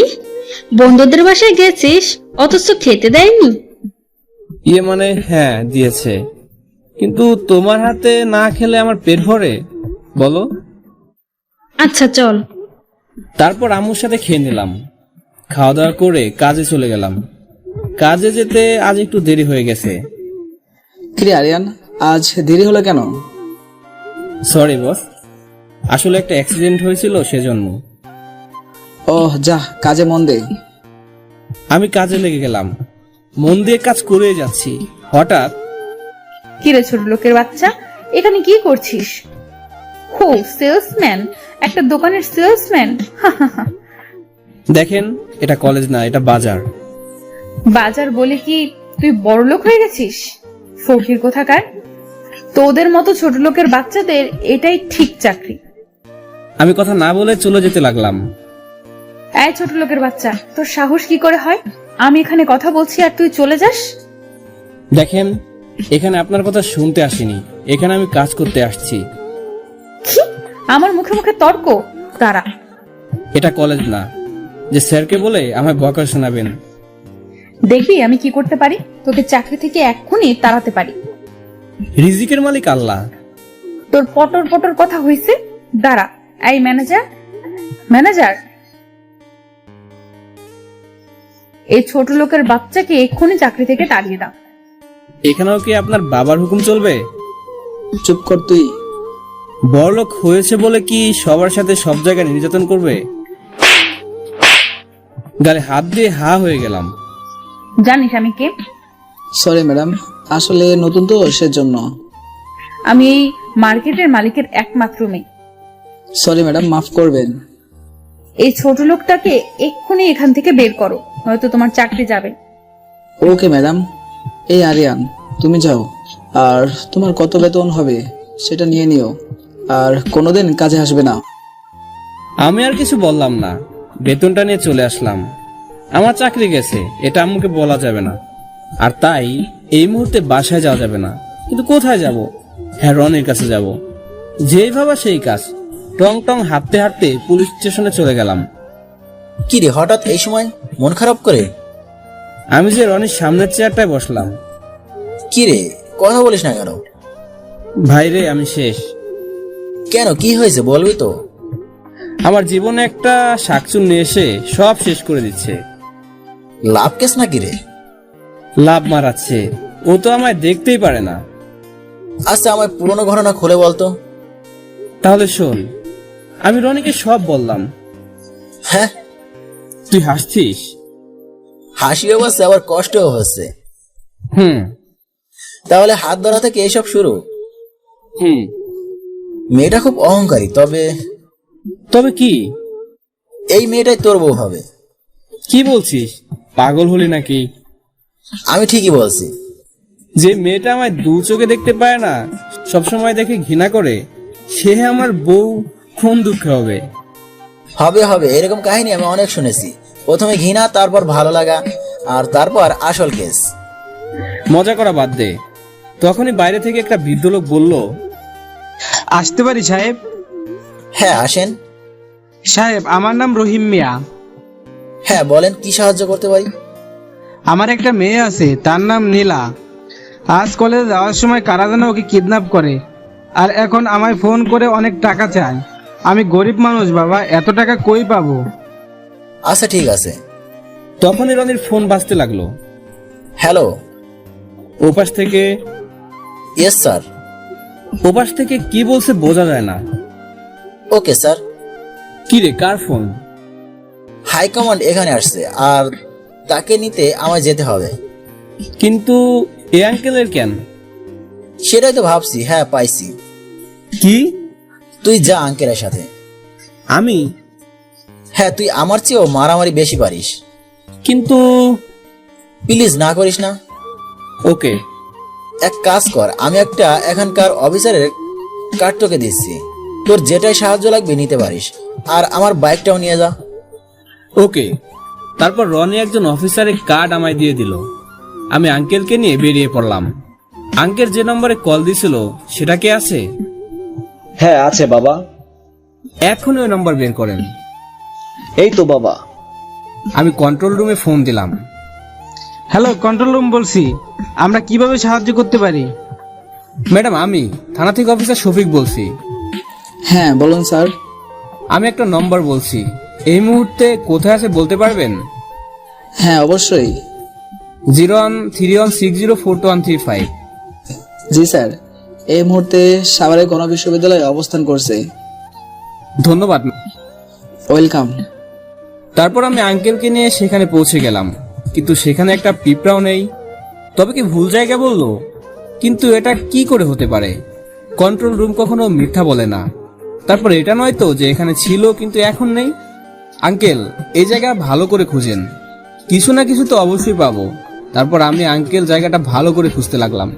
বন্ধুদের বাসায় গেছিস অথচ খেতে দেয়নি? মানে হ্যাঁ, দিয়েছে, কিন্তু তোমার হাতে না খেলে আমার পেট ভরে? বলো। আচ্ছা চল। তারপর আম্মুর সাথে খেয়ে নিলাম। খাওয়া দাওয়া করে কাজে চলে গেলাম। কাজে যেতে আজ একটু দেরি হয়ে গেছে। কিরে আরিয়ান, আজ দেরি হলো কেন? সরি বস, আসলে একটা অ্যাক্সিডেন্ট হয়েছিল সেজন্য। ওহ যা, কাজে মন দে। আমি কাজে লেগে গেলাম, মন দিয়ে কাজ করে যাচ্ছি। হঠাৎ কিরে ছোট লোকের বাচ্চা, এখানে কি করছিস? হো, সেলসম্যান, একটা দোকানের সেলসম্যান। দেখেন, এটা কলেজ না, এটা বাজার। বাজার বলে কি তুই বড় লোক হয়ে গেছিস? ফকির কোথাকার। তোদের মতো ছোট লোকের বাচ্চাদের এটাই ঠিক চাকরি। আমি কথা না বলে চলে যেতে লাগলাম। এই ছোট লোকের বাচ্চা, তোর সাহস কি করে হয়? আমি এখানে কথা বলছি আর তুই চলে যাস? দেখেন, এখানে আপনার কথা শুনতে আসিনি, এখানে আমি কাজ করতে আসছি। কি? আমার মুখে মুখে তর্ক? দাঁড়া। এটা কলেজ না যে স্যারকে বলে আমায় বকা শোনাবেন। দেখবি আমি কি করতে পারি, তোকে চাকরি থেকে এক্ষুনি তাড়াতে পারি। রিজিকের মালিক আল্লাহ। তোর পটর পটর কথা হইছে, দাঁড়া। এই ম্যানেজার, ম্যানেজার, এই ছোট লোকের বাচ্চাকে এক্ষুনি চাকরি থেকে তাড়িয়ে দাও। এখানেও কি আপনার বাবার হুকুম চলবে? চুপ কর তুই। বড়লোক হয়েছে বলে কি সবার সাথে সব জায়গায় নির্যাতন করবে? গালে হাত দিয়ে হা হয়ে গেলাম। জানিস আমি কে? সরি ম্যাডাম, আসলে নতুন তো সেজন্য। আমি এই মার্কেটের মালিকের একমাত্র মেয়ে। সরি ম্যাডাম, মাফ করবেন। এই ছোট লোকটাকে এক্ষুনি এখান থেকে বের করো, হয়তো তোমার চাকরি যাবে। Okay madam. এই আরিয়ান, তুমি যাও, আর তোমার কত বেতন হবে সেটা নিয়ে নিও, আর কোনোদিন কাজে আসবে না। আমি আর কিছু বললাম না, বেতনটা নিয়ে চলে আসলাম। আমার চাকরি গেছে, এটা আম্মুকে বলা যাবে না, আর তাই এই মুহূর্তে বাসায় যাওয়া যাবে না। কিন্তু কোথায় যাব? হ্যাঁ, রনির কাছে যাব। যেই ভাবা সেই কাজ, টং টং হাঁটতে হাঁটতে পুলিশ স্টেশনে চলে গেলাম। কি রে, হঠাৎ এই সময় মন খারাপ করে? আমি যে রনির সামনের চেয়ারটায় বসলাম। কি রে, কথা বলিস না কেন? ভাই রে, আমি শেষ। কেন, কি হয়েছে বলবি তো? আমার জীবনে একটা শাকচুন্নি এসে সব শেষ করে দিচ্ছে। লাভ কেস নাকি রে? লাভ মারাচ্ছে, ও তো আমায় দেখতেই পারে না। আচ্ছা, আমার পুরনো ঘটনা খুলে বলতো। তাহলে শোন, আমি রনিকে সব বললাম। হ্যাঁ? তুই হাসছিস? হাসিও পাচ্ছে, আবার কষ্টও হচ্ছে। হুম তাহলে হাত ধরা থেকে এসব শুরু? হুম মেয়েটা খুব অহংকারী, তবে তবে কি? এই মেয়েটাই তোর বউ হবে। কি বলছিস? পাগল হলি নাকি? আমি ঠিকই বলছি। যে মেয়েটা আমায় দু চোখে দেখতে পায় না, সবসময় দেখে ঘৃণা করে, সে আমার বউ, কোন দুঃখে হবে? হবে হবে, এরকম কাহিনী আমি অনেক শুনেছি। প্রথমে ঘৃণা, তারপর ভালো লাগা, আর তারপর আসল কেস। মজা করা বাদ দে। তখনই বাইরে থেকে একটা বৃদ্ধ লোক বলল, আসতে পারি সাহেব? হ্যাঁ, আসেন। সাহেব, আমার নাম রহিম মিয়া। হ্যাঁ বলেন, কি সাহায্য করতে পারি? আমার একটা মেয়ে আছে, তার নাম নীলা। আজ কলেজে যাওয়ার সময় কারা যেন ওকে কিডন্যাপ করে, আর এখন আমায় ফোন করে অনেক টাকা চায়। আমি গরিব মানুষ বাবা, এত টাকা কই পাবো? আচ্ছা ঠিক আছে। তখনই রনির ফোন বাজতে লাগলো। হ্যালো। ওপাশ থেকে ইয়েস স্যার। ওপাশ থেকে কি বলছে বোঝা যায় না। Okay sir. কি রে, কার ফোন? হাইকমান্ড এখানে আসছে, আর তাকে নিতে আমায় যেতে হবে। কিন্তু এ আঙ্কেলের কেন? সেটাই তো ভাবছি। হ্যাঁ, পাইছি। কি? তুই যা আঙ্কেলের সাথে। আমি? হ্যাঁ, তুই আমার চেয়েও মারামারি বেশি পারিস। কিন্তু প্লিজ না করিস না। ওকে। এক কাজ কর, আমি একটা এখানকার অফিসারের কার্ড তোকে দিচ্ছি, তোর যেটাই সাহায্য লাগবে নিতে পারিস, আর আমার বাইকটাও নিয়ে যা। ওকে। তারপর রনি একজন অফিসারের কার্ড আমায় দিয়ে দিল। আমি আঙ্কেলকে নিয়ে বেরিয়ে পড়লাম। আঙ্কেল যে নম্বরে কল দিছিল সেটা কি আছে? হ্যাঁ আছে বাবা। এখনই ওই নম্বর বের করেন। এই তো বাবা। আমি কন্ট্রোল রুমে ফোন দিলাম। হ্যালো, কন্ট্রোল রুম বলছি, আমরা কিভাবে সাহায্য করতে পারি? ম্যাডাম, আমি থানা থেকে অফিসার শফিক বলছি। হ্যাঁ বলুন স্যার। আমি একটা নম্বর বলছি, এই মুহূর্তে কোথায় আছে বলতে পারবেন? হ্যাঁ অবশ্যই। 0131604235। জি স্যার, এই মুহূর্তে সাভারে গণবিশ্ববিদ্যালয়ে অবস্থান করছে। ধন্যবাদ। ওয়েলকাম। তারপর আমি আঙ্কেলকে নিয়ে সেখানে পৌঁছে গেলাম, কিন্তু সেখানে একটা পিঁপড়াও নেই। তবে কি ভুল জায়গা বললো? কিন্তু এটা কি করে হতে পারে? কন্ট্রোল রুম কখনো মিথ্যা বলে না। তারপর এটা নয় তো যে এখানে ছিল কিন্তু এখন নেই। আঙ্কেল, এই জায়গা ভালো করে খুঁজেন, কিছু না কিছু তো অবশ্যই পাবো। তারপর আমি আঙ্কেল জায়গাটা ভালো করে খুঁজতে লাগলাম।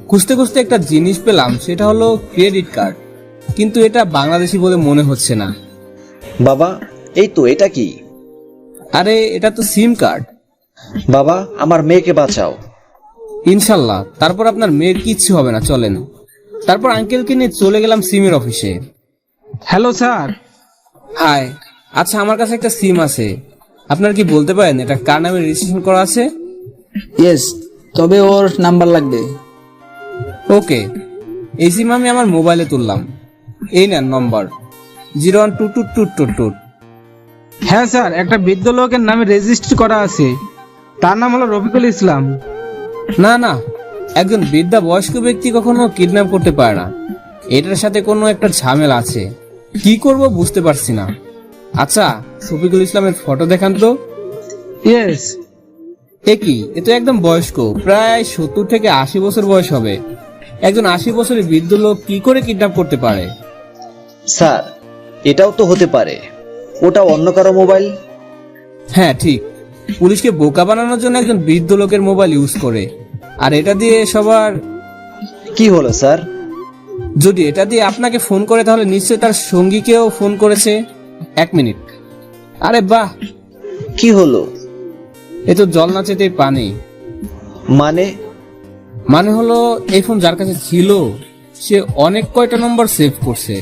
খুঁজতে খুঁজতে একটা জিনিস পেলাম, সেটা হলো ক্রেডিট কার্ড, কিন্তু এটা বাংলাদেশি বলে মনে হচ্ছে না। বাবা, এই তো, এটা কি? আরে এটা তো সিম কার্ড। বাবা, আমার মেয়েকে বাঁচাও। ইনশাল্লাহ। তারপর আপনার মেয়ের কিচ্ছু হবে না, চলেন। তারপর আঙ্কেলকে নিয়ে চলে গেলাম সিমের অফিসে। Hello sir. হাই। আচ্ছা, আমার কাছে একটা সিম আছে, আপনার কি বলতে পারেন এটা কার নামে রেজিস্ট্রেশন করা আছে? ইয়েস, তবে ওর নাম্বার লাগবে। ওকে, এই সিম আমি আমার মোবাইলে তুললাম। এই নেন নম্বর 01222222। হ্যাঁ স্যার, একটা বৃদ্ধ লোকের নামে রেজিস্ট্রি করা আছে, তার নাম হলো রফিকুল ইসলাম। না না, একজন বৃদ্ধা বয়স্ক ব্যক্তি কখনো কিডন্যাপ করতে পারে না। এটার সাথে কোনো একটা ঝামেলা আছে, কি করব বুঝতে পারছি না। আচ্ছা, শফিকুল ইসলামের ফটো দেখান তো। ইয়েস। এ কি, এ তো একদম বয়স্ক, প্রায় 70 থেকে 80 বছর বয়স হবে। একজন 80 বছরের বৃদ্ধ লোক কি করে কিডন্যাপ করতে পারে? স্যার, এটাও তো হতে পারে, ওটা অন্য কারো মোবাইল। হ্যাঁ ঠিক, পুলিশকে বোকা বানানোর জন্য একজন বৃদ্ধ লোকের মোবাইল ইউজ করে, আর এটা দিয়ে সবার। কি হলো স্যার? যদি এটা দিয়ে আপনাকে ফোন করে তাহলে নিশ্চয়ই তার সঙ্গীকেও ফোন করেছে। 1 মিনিট। আরে বাহ, কি হলো? এ তো জল নাচেতে পানি। মানে হলো এই ফোন যার কাছে ছিল সে অনেক কয়টা নম্বর সেভ করছে,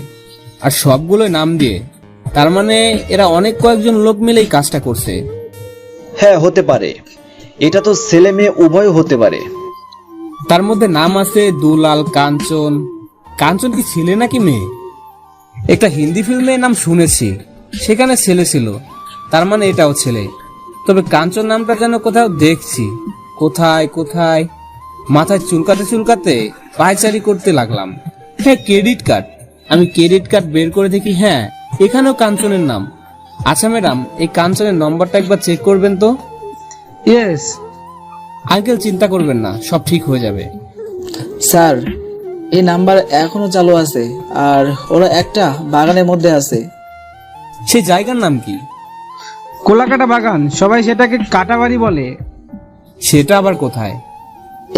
আর সবগুলোই নাম দিয়ে। তার মানে এরা অনেক কয়েকজন লোক মিলেই কাজটা করছে। হ্যাঁ, হতে পারে, এটা তো ছেলে মেয়ে উভয় হতে পারে। তার মধ্যে নাম আছে দুলাল, কাঞ্চন। কাঞ্চন কি ছেলে নাকি মেয়ে? একটা হিন্দি ফিল্মে নাম শুনেছি, সেখানে ছেলে ছিল, তার মানে এটাও ছেলে। তবে কাঞ্চন নামটা যেন কোথাও দেখছি। কোথায় কোথায়? মাথায় চুলকাতে চুলকাতে পায়চারি করতে লাগলাম। হ্যাঁ, ক্রেডিট কার্ড। আমি ক্রেডিট কার্ড বের করে দেখি, হ্যাঁ এখানেও কাঞ্চনের নাম। আচ্ছা ম্যাডাম, এই কাঞ্চনের নম্বরটা একবার চেক করবেন তো। ইয়েস। আঙ্কেল, চিন্তা করবেন না, সব ঠিক হয়ে যাবে। স্যার, এই নাম্বার এখনো চালু আছে, আর ওরা একটা বাগানের মধ্যে আছে। সেই জায়গার নাম কি? কোলাকাটা বাগান, সবাই সেটাকে কাটাবাড়ি বলে। সেটা আবার কোথায়?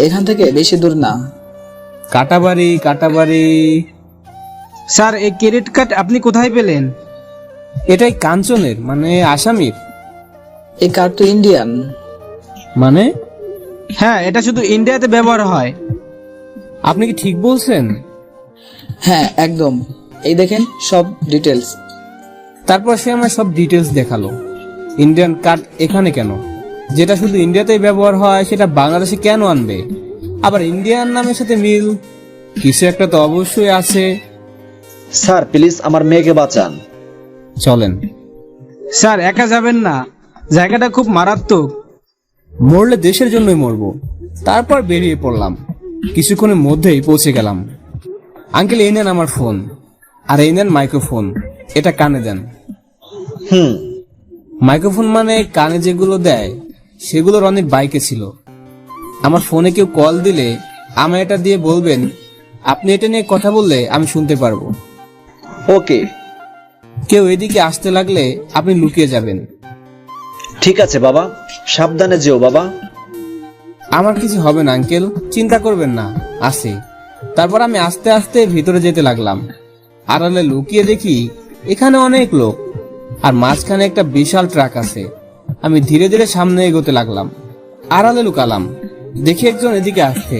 এখান থেকে বেশি দূর না। কাটাবাড়ি, কাটাবাড়ি। স্যার, এই ক্রেডিট কার্ড আপনি কোথায় পেলেন? এটাই কাঞ্চনের, মানে আসামির। এই কার্ড তো ইন্ডিয়ান। মানে? হ্যাঁ, এটা শুধু ইন্ডিয়াতে ব্যবহার হয়। আপনি কি ঠিক বলছেন? হ্যাঁ, একদম। এই দেখেন সব ডিটেলস। তারপর সে আমার সব ডিটেলস দেখালো। ইন্ডিয়ান কার্ড এখানে কেন? যেটা শুধু ইন্ডিয়াতেই ব্যবহার হয় সেটা বাংলাদেশে কেন আনবে? আবার ইন্ডিয়ান নামের সাথে মিল কিছু একটা তো অবশ্যই আছে। স্যার, প্লিজ আমার মেয়েকে বাঁচান। চলেন। স্যার, একা যাবেন না, জায়গাটা খুব মারাত্মক। মরলে দেশের জন্যই মরবো। তারপর বেরিয়ে পড়লাম। কিছুক্ষণের মধ্যেই পৌঁছে গেলাম। আঙ্কেল, এই নেন আমার ফোন, আর এই নেন মাইক্রোফোন, এটা কানে দেন। মাইক্রোফোন মানে কানে যেগুলো দেয় সেগুলোর অনেক বাইকে ছিল। আমার ফোনে কেউ কল দিলে আমার এটা দিয়ে বলবেন, আপনি এটা নিয়ে কথা বললে আমি শুনতে পারবো। ওকে। কেউ এদিকে আসতে লাগলে আপনি লুকিয়ে যাবেন। ঠিক আছে বাবা, সাবধানে যেও বাবা। আমার কিছু হবে না আঙ্কেল, চিন্তা করবেন না, আসি। তারপর আমি আস্তে আস্তে ভিতরে যেতে লাগলাম। আড়ালে লুকিয়ে দেখি এখানে অনেক লোক, আর মাঝখানে একটা বিশাল ট্রাক আছে। আমি ধীরে ধীরে সামনে এগোতে লাগলাম। আড়ালে লুকালাম, দেখি একজন এদিকে আসছে।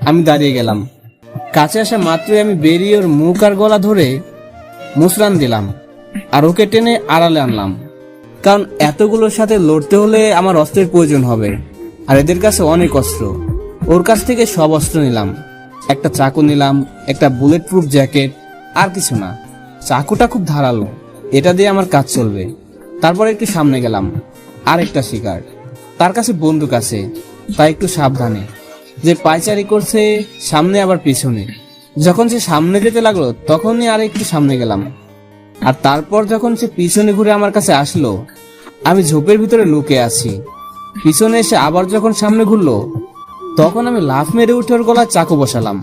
আমি দাঁড়িয়ে গেলাম। কাছে আসা মাত্রই আমি বেরিয়ে ওর মুখ আর গলা ধরে মুসরান দিলাম, আর ওকে টেনে আড়ালে আনলাম। কারণ এতগুলোর সাথে লড়তে হলে আমার অস্ত্রের প্রয়োজন হবে, আর এদের কাছে অনেক অস্ত্র। ওর কাছ থেকে সব অস্ত্র নিলাম। একটা চাকু নিলাম, একটা বুলেট প্রুফ জ্যাকেট, আর কিছু না। চাকুটা খুব ধারালো, এটা দিয়ে আমার কাজ চলবে। তারপর একটু সামনে গেলাম, আর একটা শিকার, তার কাছে বন্দুক আছে। তাই একটু সাবধানে। যে পায়চারি করছে সামনে আবার পিছনে। যখন সে সামনে যেতে লাগলো তখনই আর একটু সামনে গেলাম, আর তারপর যখন সে পিছনে ঘুরে আমার কাছে আসলো, আমি ঝোপের ভিতরে লুকে আছি। পিছনে এসে আবার যখন সামনে ঘুরলো তখন আমি লাফ মেরে উঠে ওর গলায় চাকু বসালাম।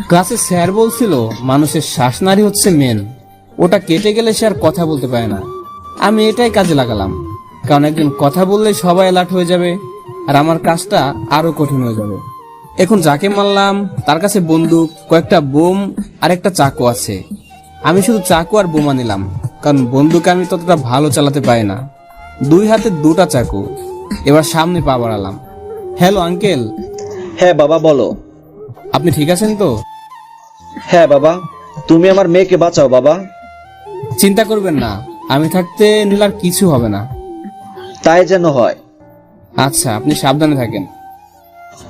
ক্লাসে স্যার বলছিল মানুষের শ্বাসনালী হচ্ছে মেন, ওটা কেটে গেলে সে আর কথা বলতে পারে না। আমি এটাই কাজে লাগালাম, কারণ একদিন কথা বললে সবাই অ্যালার্ট হয়ে যাবে আর আমার কাজটা আরো কঠিন হয়ে যাবে। এখন যাকে মারলাম তার কাছে বন্দুক, কয়েকটা বোম আর একটা চাকু আছে। আমি শুধু চাকু আর বোমা নিলাম, কারণ বন্দুক আমি ততটা ভালো চালাতে পারি না। 2 হাতে 2টা চাকু। এবার সামনে পা বাড়ালাম। Hello uncle. হ্যাঁ বাবা, বলো। আপনি ঠিক আছেন তো? হ্যাঁ বাবা, তুমি আমার মেয়েকে বাঁচাও বাবা। চিন্তা করবেন না, আমি থাকতে নীলার কিছু হবে না। তাই যেন হয়। আচ্ছা, আপনি সাবধানে থাকেন।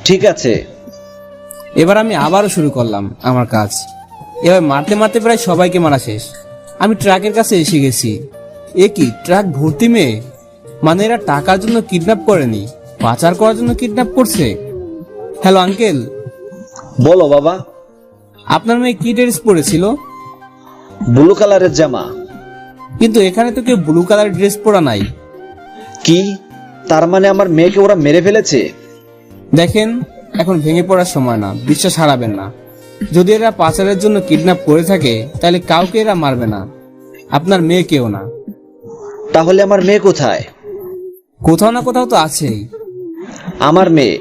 ঠিক আছে। এবার আমি আবারও শুরু করলাম আমার কাজ। এবার মারতে মারতে প্রায় সবাইকে মারা শেষ। আমি ট্রাকের কাছে এসে গেছি। এ কি, ট্রাক ভর্তি মেয়ে? মানে এরা টাকার জন্য কিডন্যাপ করেনি, পাচার করার জন্য কিডন্যাপ করছে। Hello uncle. বলো বাবা। আপনার মেয়ে কি ড্রেস পরেছিল? ব্লু কালারের জামা। কিন্তু এখানে তো কেউ ব্লু কালারের ড্রেস পরা নাই। কি, তার মানে আমার মেয়েকে ওরা মেরে ফেলেছে? দেখেন, এখন ভেঙে পড়ার সময় না, বিশ্বাস হারাবেন না। যদি এরা পাচারের জন্য কিডন্যাপ করে থাকে তাহলে কাউকে এরা মারবে না, আপনার মেয়েকেও না। তাহলে আমার মেয়ে কোথায়? কোথাও না কোথাও তো আছেই। আমার মেয়ে।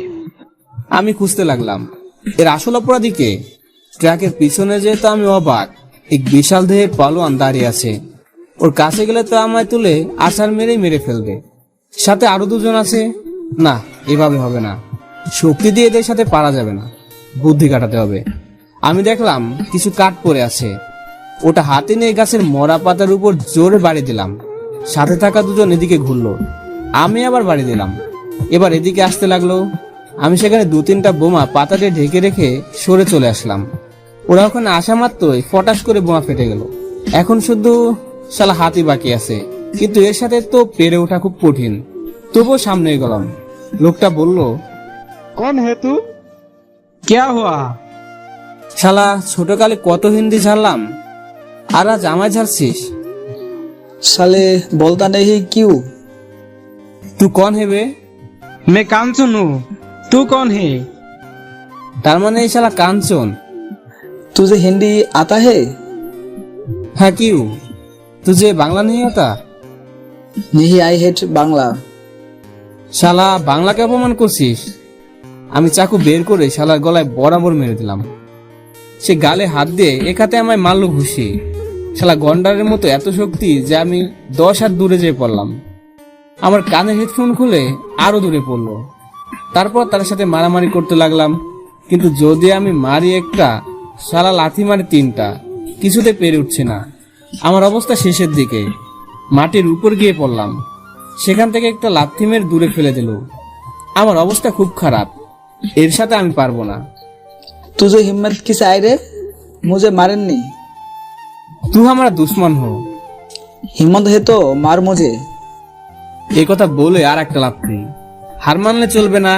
আমি খুঁজতে লাগলাম। এর আসল অপরাধী কে? ট্রাকের পিছনে যেহেতু আমি অবাক, এক বিশাল দেহের পালোয়ান দাঁড়িয়ে আছে। ওর কাছে গেলে তো আমায় তুলে আছাড় মেরেই মেরে ফেলবে। সাথে আরো 2 জন আছে। না, এভাবে হবে না। শক্তি দিয়ে এদের সাথে পারা যাবে না, বুদ্ধি কাটাতে হবে। আমি দেখলাম কিছু কাঠ পড়ে আছে, ওটা হাতে নিয়ে গাছের মরা পাতার উপর জোরে বাড়ি দিলাম। সাথে থাকা 2 জন এদিকে ঘুরলো, আমি আবার বাড়ি দিলাম। এবার এদিকে আসতে লাগলো। আমি সেখানে 2-3টা বোমা পাতা দিয়ে ঢেকে রেখে সরে চলে আসলাম। ওরা ওখানে আসা মাত্রই ফটাস করে বোমা ফেটে গেল। এখন শুধু শালা হাতি বাকি আছে, কিন্তু এর সাথে তো পেরে ওঠা খুব কঠিন। তবুও সামনে গেলাম। লোকটা বলল, कौन है तू? क्या हुआ? শালা ছোটকালে কত হিন্দি ঝাড়লাম, আর আজ আমায় ঝাড়ছিস? साले बोलता नहीं क्यों? তুই কন হেবে? मैं कांचन हूँ। तू कौन है? তার মানে এই শালা কাঞ্চন। तुझे हिंदी आता है? হ্যাঁ, কিউ তুঝে বাংলা নেই আতা? नहीं, आई हेट बांग्ला। শালা বাংলাকে অপমান করছিস। আমি চাকু বের করে শালার গলায় বরাবর মেরে দিলাম। সে গালে হাত দিয়ে একাতে আমায় মারল ঘুষি। শালা গন্ডারের মতো এত শক্তি যে আমি 10 হাত দূরে যেয়ে পড়লাম। আমার কানের হেডফোন খুলে আরো দূরে পড়লো। তারপর তার সাথে মারামারি করতে লাগলাম, কিন্তু যদি আমি মারি একটা, শালা লাথি মারি 3টা, কিছুতে পেরে উঠছে না। আমার অবস্থা শেষের দিকে। মাটির উপর গিয়ে পড়লাম। সেখান থেকে একটা লাথি মেরে দূরে ফেলে দিল। আমার অবস্থা খুব খারাপ, এর সাথে আমি পারবো না। तुझे हिम्मत किस आए रे? मुझे मारन नहीं। তুই আমার দুশ্মন হো। हिम्मत है तो मार मुझे। এই কথা বলে আর একটা লাথি। হার মানলে চলবে না,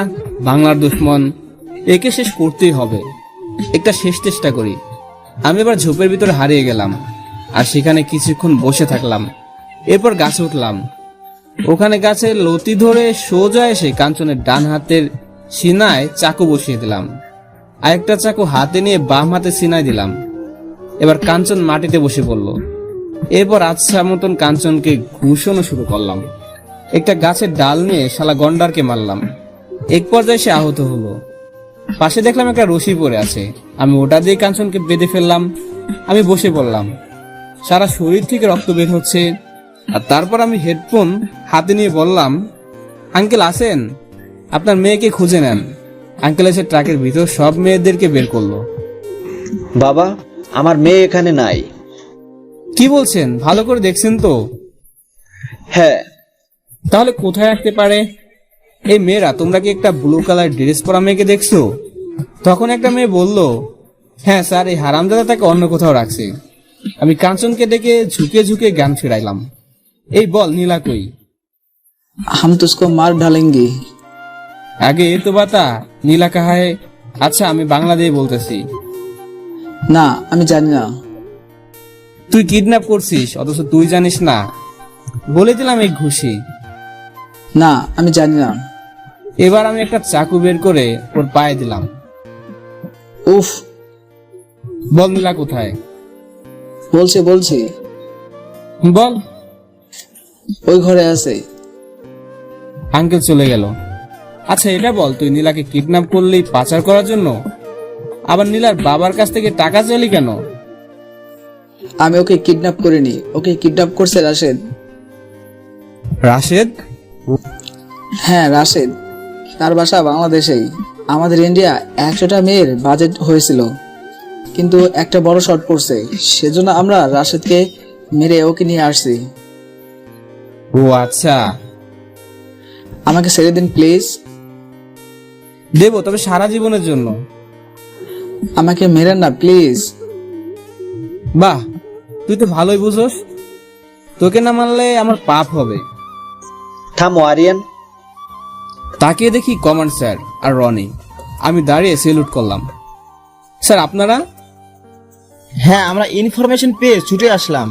বাংলার দুশ্মন, একে শেষ করতেই হবে। একটা শেষ চেষ্টা করি। আমি এবার ঝোপের ভিতরে হারিয়ে গেলাম, আর সেখানে কিছুক্ষণ বসে থাকলাম। এরপর গাছে উঠলাম। ওখানে গাছের লতি ধরে সোজা এসে কাঞ্চনের ডান হাতের সিনায় চাকু বসিয়ে দিলাম। আরেকটা চাকু হাতে নিয়ে বাম হাতে সিনায় দিলাম। এবার কাঞ্চন মাটিতে বসে পড়ল। এরপর আচ্ছা মতন কাঞ্চনকে ঘুষণও শুরু করলাম। একটা গাছের ডাল নিয়ে শালা গন্ডারকে মারলাম। এক পর্যায়ে সে আহত হলো। পাশে দেখলাম একটা রশি পড়ে আছে, আমি ওটা দিয়ে কাঞ্চনকে বেঁধে ফেললাম। আমি বসে পড়লাম। সারা শরীর থেকে রক্ত বের হচ্ছে। আর তারপর আমি হেডফোন হাতে নিয়ে বললাম, আঙ্কেল আছেন? আপনার মেয়েকে খুঁজে নেন। আঙ্কেল এসে ট্রাকের ভিতর সব মেয়েদেরকে বের করলো। বাবা, আমার মেয়ে এখানে নাই। কি বলছেন? ভালো করে দেখছেন তো? হ্যাঁ। তাহলে কোথায় রাখতে পারে? এই মেয়েরা, তোমরা কি একটা ব্লু কালার ড্রেস পরা মেয়েকে দেখছো? তখন একটা মেয়ে বলল, হ্যাঁ স্যার, এই হারামজাদা তাকে অন্য কোথাও রাখছে। আমি কাঞ্চনকে ডেকে ঝুঁকে ঝুঁকে জ্ঞান ফেরাইলাম। এই বল, নীলা কই? हम तुझको मार डालेंगे। আগে এ তো বাতা নীলা কাহায়। আচ্ছা আমি বাংলা দিয়ে বলতেছি। না আমি জানি না। তুই কিডন্যাপ করছিস অথচ তুই জানিস না? বলে দিলাম এই ঘুষি। না আমি জানি না। এবার আমি একটা চাকু বের করে ওর পায়ে দিলাম। উফ। বল নীলা কোথায়? বলছি বল। ওই ঘরে আছে। আঙ্কেল চলে গেল। আচ্ছা এটা বল, তুই নীলাকে কিডন্যাপ করলি পাচার করার জন্য, আবার নীলার বাবার কাছ থেকে টাকা চাইলি কেন? আমি ওকে কিডন্যাপ করিনি, ওকে কিডন্যাপ করছে রাশেদ। রাশেদ? হ্যাঁ রাশেদ, তার বাসা বাংলাদেশেই। আমাদের ইন্ডিয়া 100টা মেয়ের বাজেট হয়েছিল, কিন্তু একটা বড় শর্ট পড়ছে, সেজন্য আমরা রাশেদকে মেরে ওকে নিয়ে আসছি। ও আচ্ছা। আমাকে ছেড়ে দিন প্লিজ। দেবো, তবে সারা জীবনের জন্য। আমাকে মেরেন না প্লিজ। বাহ, তুই তো ভালোই বুঝোস। তোকে না মানলে আমার পাপ হবে। থামো আরিয়ান। তাকিয়ে দেখি কমান্ড স্যার আর রনি। আমি দাঁড়িয়ে সেলুট করলাম। স্যার আপনারা? হ্যাঁ, আমরা ইনফরমেশন পেয়ে ছুটে আসলাম।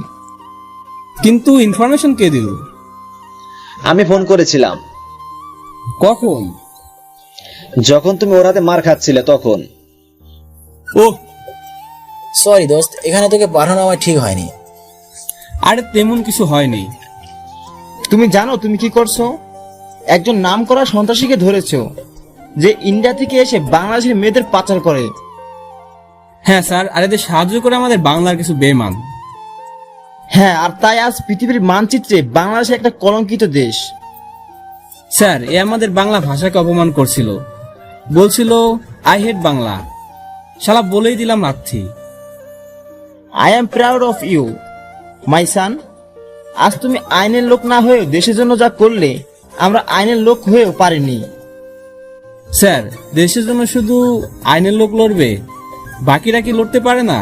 কিন্তু ইনফরমেশন কে দিল? আমি ফোন করেছিলাম। কখন? যখন তুমি ওর হাতে মার খাচ্ছিলে তখন। ও সরি দোস্ত, এখানে তোকে পাঠানো আমার ঠিক হয়নি। আরে তেমন কিছু হয়নি। তুমি জানো তুমি কি করছো? একজন নামকরা সন্ত্রাসীকে ধরেছো, যে ইন্ডিয়া থেকে এসে বাংলাদেশের মেয়েদের পাচার করে। হ্যাঁ স্যার, আর এদের সাহায্য করে আমাদের বাংলার কিছু বেমান। হ্যাঁ, আর তাই আজ পৃথিবীর মানচিত্রে বাংলাদেশ একটা কলঙ্কিত দেশ। স্যার এ আমাদের বাংলা ভাষাকে অপমান করছিল, বলছিল আই হেট বাংলা। শালা বলেই দিলাম লাথি। I am proud of you my son. আজ তুমি আইনের লোক না হয়েও দেশের জন্য যা করলে, আমরা আইনের লোক হয়েও পারিনি। স্যার দেশের জন্য শুধু আইনের লোক লড়বে, বাকিরা কি লড়তে পারে না?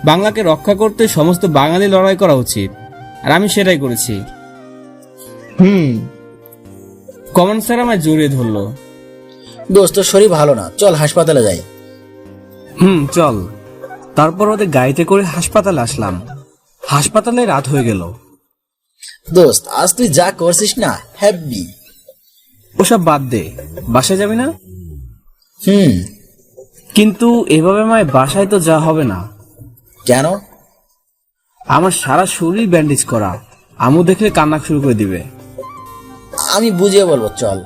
বাংলাকে রক্ষা করতে সমস্ত বাঙালি লড়াই করা উচিত, আর আমি সেটাই করেছি। কমন স্যার আমায় জড়িয়ে ধরলো। দোস্ত তোর শরীর ভালো না, চল হাসপাতালে যাই। চল। তারপর ওদের গাড়িতে করে হাসপাতালে আসলাম। হাসপাতালে রাত হয়ে গেল। দোস্ত আজ তুই যা করছিস না, হ্যাপি। ওসব বাদ দে, বাসায় যাবি না? হুম। কিন্তু এভাবে মায়ের বাসায় তো যা হবে না। কেন? আমার সারা শরীর ব্যান্ডেজ করা, আম্মু দেখলে কান্না শুরু করে দিবে। আমি বুঝিয়ে বলবো, চল।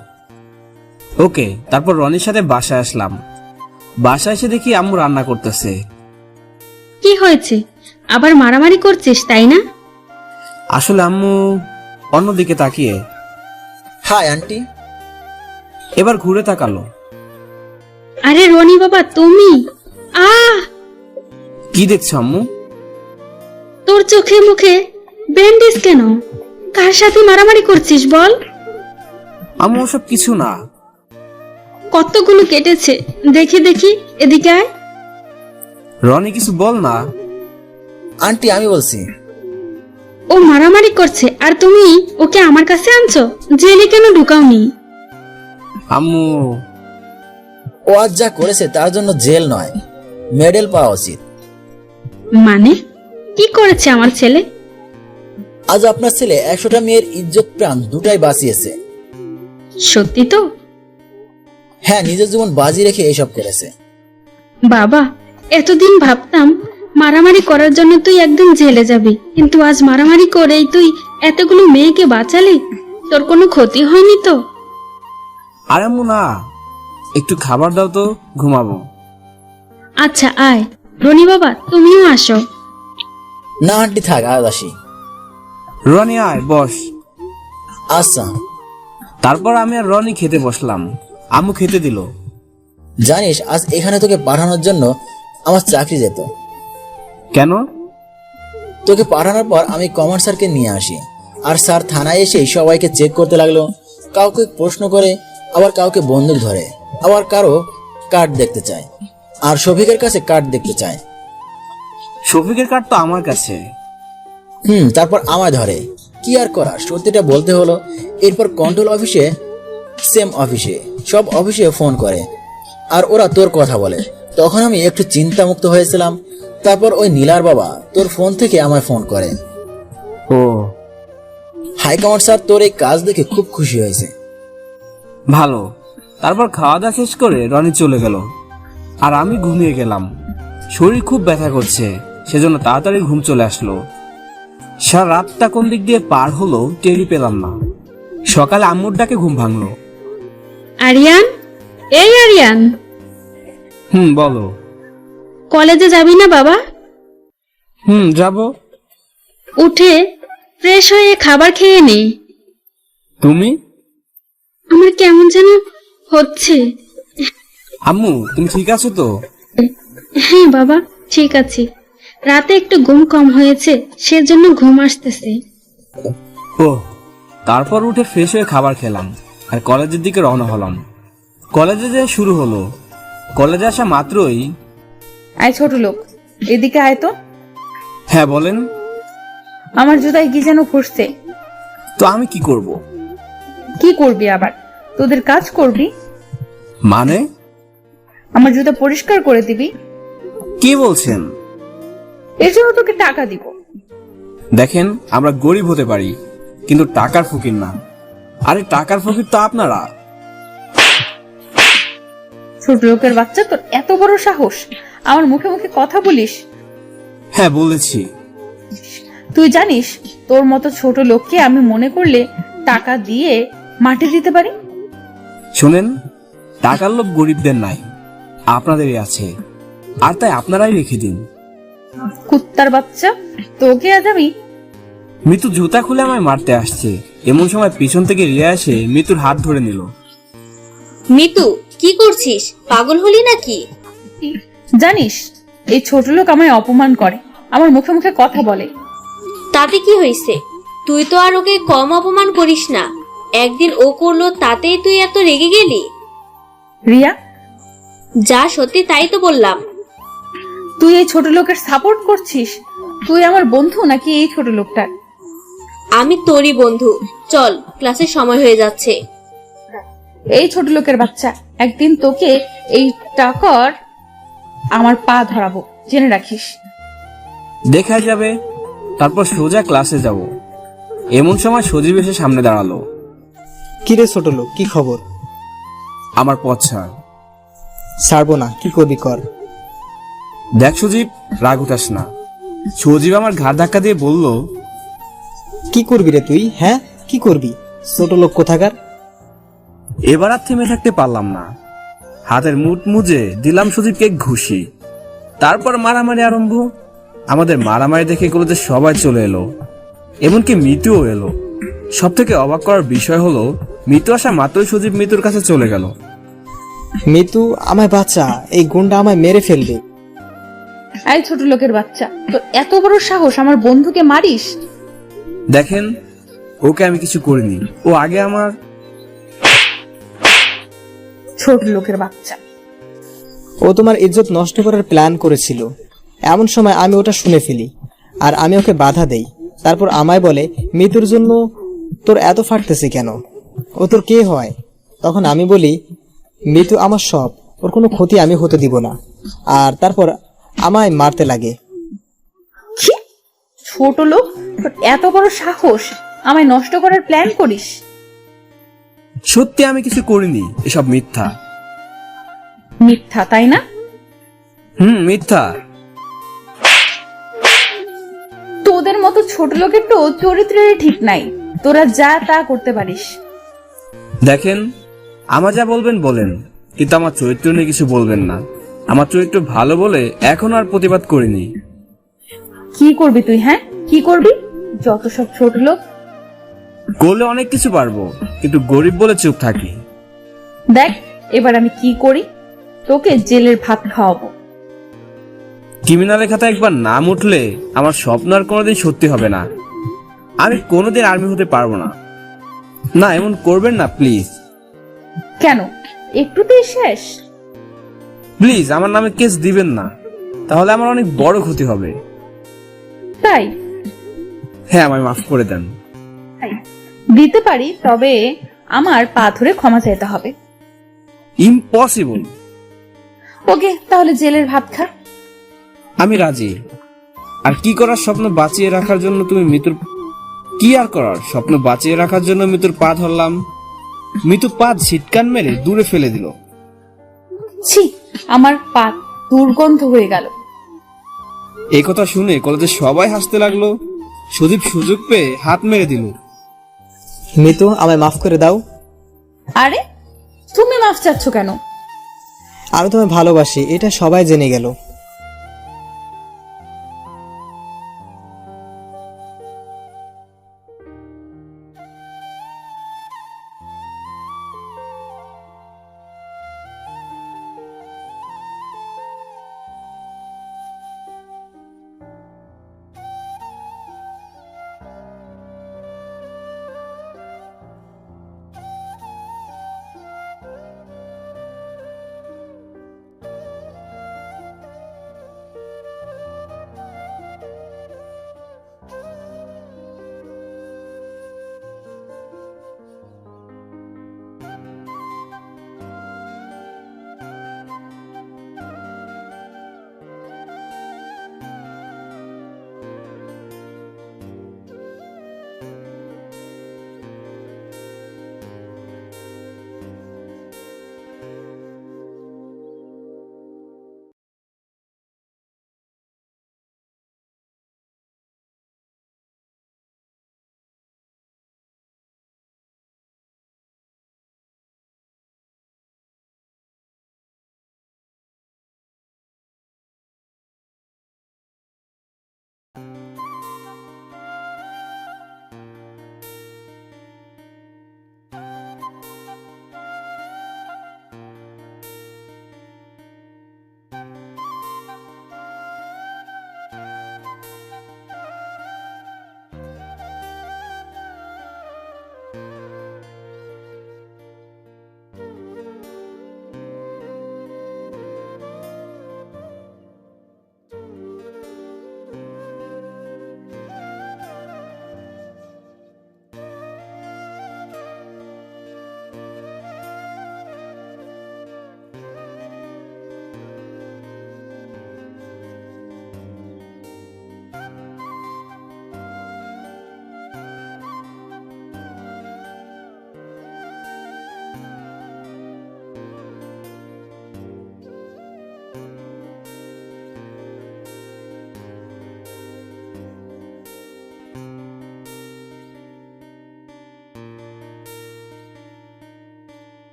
ওকে। তারপর রনির সাথে বাসায় আসলাম। বাসায় এসে দেখি আম্মু রান্না করতেছে। কি হয়েছে? আবার মারামারি করছিস তাই না? আসলে আম্মু অন্যদিকে তাকিয়ে হাই আন্টি। এবার ঘুরে তাকালো। আরে রনি বাবা তুমি? কি দেখছো আম্মু? তোর চোখে মুখে ব্যান্ডেজ কেন? কার সাথে মারামারি করছিস বল? আম্মু ওসব কিছু না। কতগুলো কেটেছে দেখি দেখি, এদিকে আয়। রনি কিছু বল না। আন্টি আমি বলছি। ও মারামারি করছে আর তুমি ওকে আমার কাছে আনছো? জেলে কেন ঢুকাওনি? আম্মু ও আজ যা করেছে তার জন্য জেল নয়, মেডেল পাওয়া উচিত। মানে কি করেছে আমার ছেলে? আজ আপনার ছেলে 100টা মেয়ের ইজ্জত প্রাণ দুটাই বাঁচিয়েছে। সত্যি তো? হ্যাঁ, নিজের জীবন বাজি রেখে এইসব করেছে। বাবা, এতদিন ভাবতাম মারামারি করার জন্য তুই একদিন জেলে যাবি, কিন্তু আজ মারামারি করেই তুই এতগুলো মেয়েকে বাঁচালি। তোর কোনো ক্ষতি হয়নি তো? আর আম্মু না, একটু খাবার দাও তো, ঘুমাবো। আচ্ছা আয়। রনি বাবা তুমিও আসো। না আন্টি থাক, আজ আসি। রনি আয় বস। আচ্ছা। তারপর আমি আর রনি খেতে বসলাম। আম্মু খেতে দিল। জানিস আজ এখানে তোকে পাঠানোর জন্য আমার চাকরি যেত। কেন? তোকে পাঠানোর পর আমি কমান্ড স্যারকে নিয়ে আসি, আর স্যার থানায় এসে সবাইকে চেক করতে লাগলো। কাউকে প্রশ্ন করে, আবার কাউকে বন্দুক ধরে, আবার কারো কার্ড দেখতে চায়, আর শফিকের কাছে কার্ড দেখতে চায়। শফিকের কার্ড তো আমার কাছে। তারপর আমায় ধরে। কি আর করা, সত্যিটা বলতে হলো। এরপর কন্ট্রোল অফিসে সেম অফিসে, সব অফিসে ফোন করে আর ওরা তোর কথা বলে। তখন আমি একটু চিন্তামুক্ত হয়েছিলাম। তারপর ওই নীলার বাবা তোর ফোন থেকে আমায় ফোন করে। ও হাইকমান্ড স্যার তোর এই কাজ দেখে খুব খুশি হয়েছে। ভালো। তারপর খাওয়া দাওয়া শেষ করে রনি চলে গেল আর আমি ঘুমিয়ে গেলাম। শরীর খুব ব্যথা করছে, সেজন্য তাড়াতাড়ি ঘুম চলে আসলো। সারা রাতটা কোন দিক দিয়ে পার হলো টেরই পেলাম না। সকালে আম্মুর ডাকে ঘুম ভাঙলো। আরিয়ান, এই আরিয়ান, বলো। কলেজে যাবি না বাবা? যাবো। উঠে ফ্রেশ হয়ে খাবার খেয়ে নে। তুমি? আমার কেমন যেন হচ্ছে। আম্মু তুমি ঠিক আছো তো? হ্যাঁ বাবা, ঠিক আছে। রাতে একটু ঘুম কম হয়েছে, সেজন্য ঘুম আসতেছে। ও, তারপর উঠে ফ্রেশ হয়ে খাবার খেলাম আর কলেজের দিকে রওনা হলাম। কলেজে যে শুরু হলো। কলেজে আসা মাত্রই, আয় ছোট লোক, এদিকে আয় তো। হ্যাঁ বলেন। আমার জুতায় কি যেন ঘষছে। তো আমি কি করব? কি করবি আবার? তোদের কাজ করবি? মানে? আমার জুতা পরিষ্কার করে দিবি। কি বলছেন? এর জন্য তোকে টাকা দিব। দেখেন, আমরা গরিব হতে পারি কিন্তু টাকার ফকির না। আরে টাকার ফকির তো আপনারা। ছোট লোকের বাচ্চা, তোর এত বড় সাহস আমার মুখে মুখে কথা বলিস? হ্যাঁ বলেছি। তুই জানিস তোর মতো ছোট লোককে আমি মনে করলে টাকা দিয়ে মাটি দিতে পারি? শোনেন, টাকার লোভ গরিবদের নাই, আপনাদেরই আছে। আর তাই আপনারাই রেখে দিন। কুত্তার বাচ্চা, তোকে আজ আমি। মিতু জুতা খুলে আমায় মারতে আসছে, এমন সময় পিছন থেকে রিয়া এসে মিতুর হাত ধরে নিল। মিতু, কি করছিস? পাগল হলি নাকি? জানিস এই ছোট লোক আমায় অপমান করে, আমার মুখে মুখে কথা বলে। তাতে কি হয়েছে? তুই তো আর ওকে কম অপমান করিস না। একদিন ও করলো তাতেই তুই এত রেগে গেলি? রিয়া, যা সত্যি তাই তো বললাম। তুই এই ছোট লোকের সাপোর্ট করছিস? তুই আমার বন্ধু নাকি এই ছোট লোকটার? আমি তোরই বন্ধু। চল, ক্লাসের সময় হয়ে যাচ্ছে। এই ছোট লোকের বাচ্চা, একদিন তোকে এই টাকার আমার পা ধরাবো, জেনে রাখিস। দেখা যাবে। তারপর সোজা ক্লাসে যাব। এমন সময় সজীব এসে সামনে দাঁড়ালো। কিরে ছোট লোক, কি খবর? আমার পথ ছাড়। ছাড়বো না, কি করবি কর। দেখ সজীব, রাগ উঠাস না। সজীব আমার ঘাড় ধাক্কা দিয়ে বলল, কি করবি রে তুই? হ্যাঁ, কি করবি ছোট লোক কোথাকার? এবার আর থেমে থাকতে পারলাম না। হাতের মুঠ মুজে দিলাম সজীবকে ঘুষি। তারপর মারামারি আরম্ভ। আমাদের মারামারি দেখে কলেজে সবাই চলে এলো, এমনকি মিতুও এলো। সব থেকে অবাক করার বিষয় হলো, মিতু আসা মাত্রই সজীব মিতুর কাছে চলে গেল। মিতু, আমায় বাঁচা, এই গুন্ডা আমায় মেরে ফেলবে। এই ছোট লোকের বাচ্চা, তোর এত বড় সাহস আমার বন্ধুকে মারিস? দেখেন, ওকে আমি কিছু করিনি, ও আগে আমার। ছোট লোকের বাচ্চা, ও তোমার ইজ্জত নষ্ট করার প্ল্যান করেছিল। এমন সময় আমি ওটা শুনে ফেলি আর আমি ওকে বাধা দেই। তারপর আমায় বলে, মিতুর জন্য তোর এত ফাটতেছে কেন? ও তোর কে হয়? তখন আমি বলি, মিতু আমার সব, ওর কোনো ক্ষতি আমি হতে দিব না। আর তারপর আমায় মারতে লাগে। ছি, ছোট লোক, তোর এত বড় সাহস আমায় নষ্ট করার প্ল্যান করিস? সত্যি আমি কিছু করিনি, এসব মিথ্যা। মিথ্যা, তাই না? মিথ্যা। তোদের মতো ছোট লোকের তো চরিত্রের ঠিক নাই, তোরা যা তা করতে পারিস। দেখেন, আমার যা বলবেন বলেন, কিন্তু আমার চরিত্র নিয়ে কিছু বলবেন না। আমার চরিত্র ভালো বলে এখন আর প্রতিবাদ করিনি। কি করবি তুই? হ্যাঁ, কি করবি? যত সব ছোট লোক। করলে অনেক কিছু পারবো, কিন্তু গরিব বলে চুপ থাকি। দেখ এবার আমি কি করি, তোকে জেলের ভাত খাওয়াবো। ক্রিমিনালের খাতায় একবার নাম উঠলে আমার স্বপ্ন আর কোনোদিন সত্যি হবে না। আমি কোনোদিন আর্মি হতে পারবো না। না, এমন করবেন না প্লিজ। কেন, একটুতেই শেষ? প্লিজ আমার নামে কেস দিবেন না, তাহলে আমার অনেক বড় ক্ষতি হবে। তাই? হ্যাঁ, আমায় মাফ করে দেন। দিতে পারি, তবে আমার পা ধরে ক্ষমা চাইতে হবে। ইম্পসিবল। ওকে, তাহলে জেলের ভাত খা। আমি রাজি। আর কি করার স্বপ্ন বাঁচিয়ে রাখার জন্য তুমি মৃত্যুর মৃত্যুর পা ধরলাম। মৃত্যু পা ঝিটকান মেরে দূরে ফেলে দিল। ছি, আমার পা দুর্গন্ধ হয়ে গেল। এই কথা শুনে কলেজে সবাই হাসতে লাগলো। সুদীপ সুযোগ পেয়ে হাত মেরে দিল। মিতু, আমায় মাফ করে দাও। আরে তুমি মাফ চাচ্ছ কেন? আমি তোমায় ভালোবাসি, এটা সবাই জেনে গেল।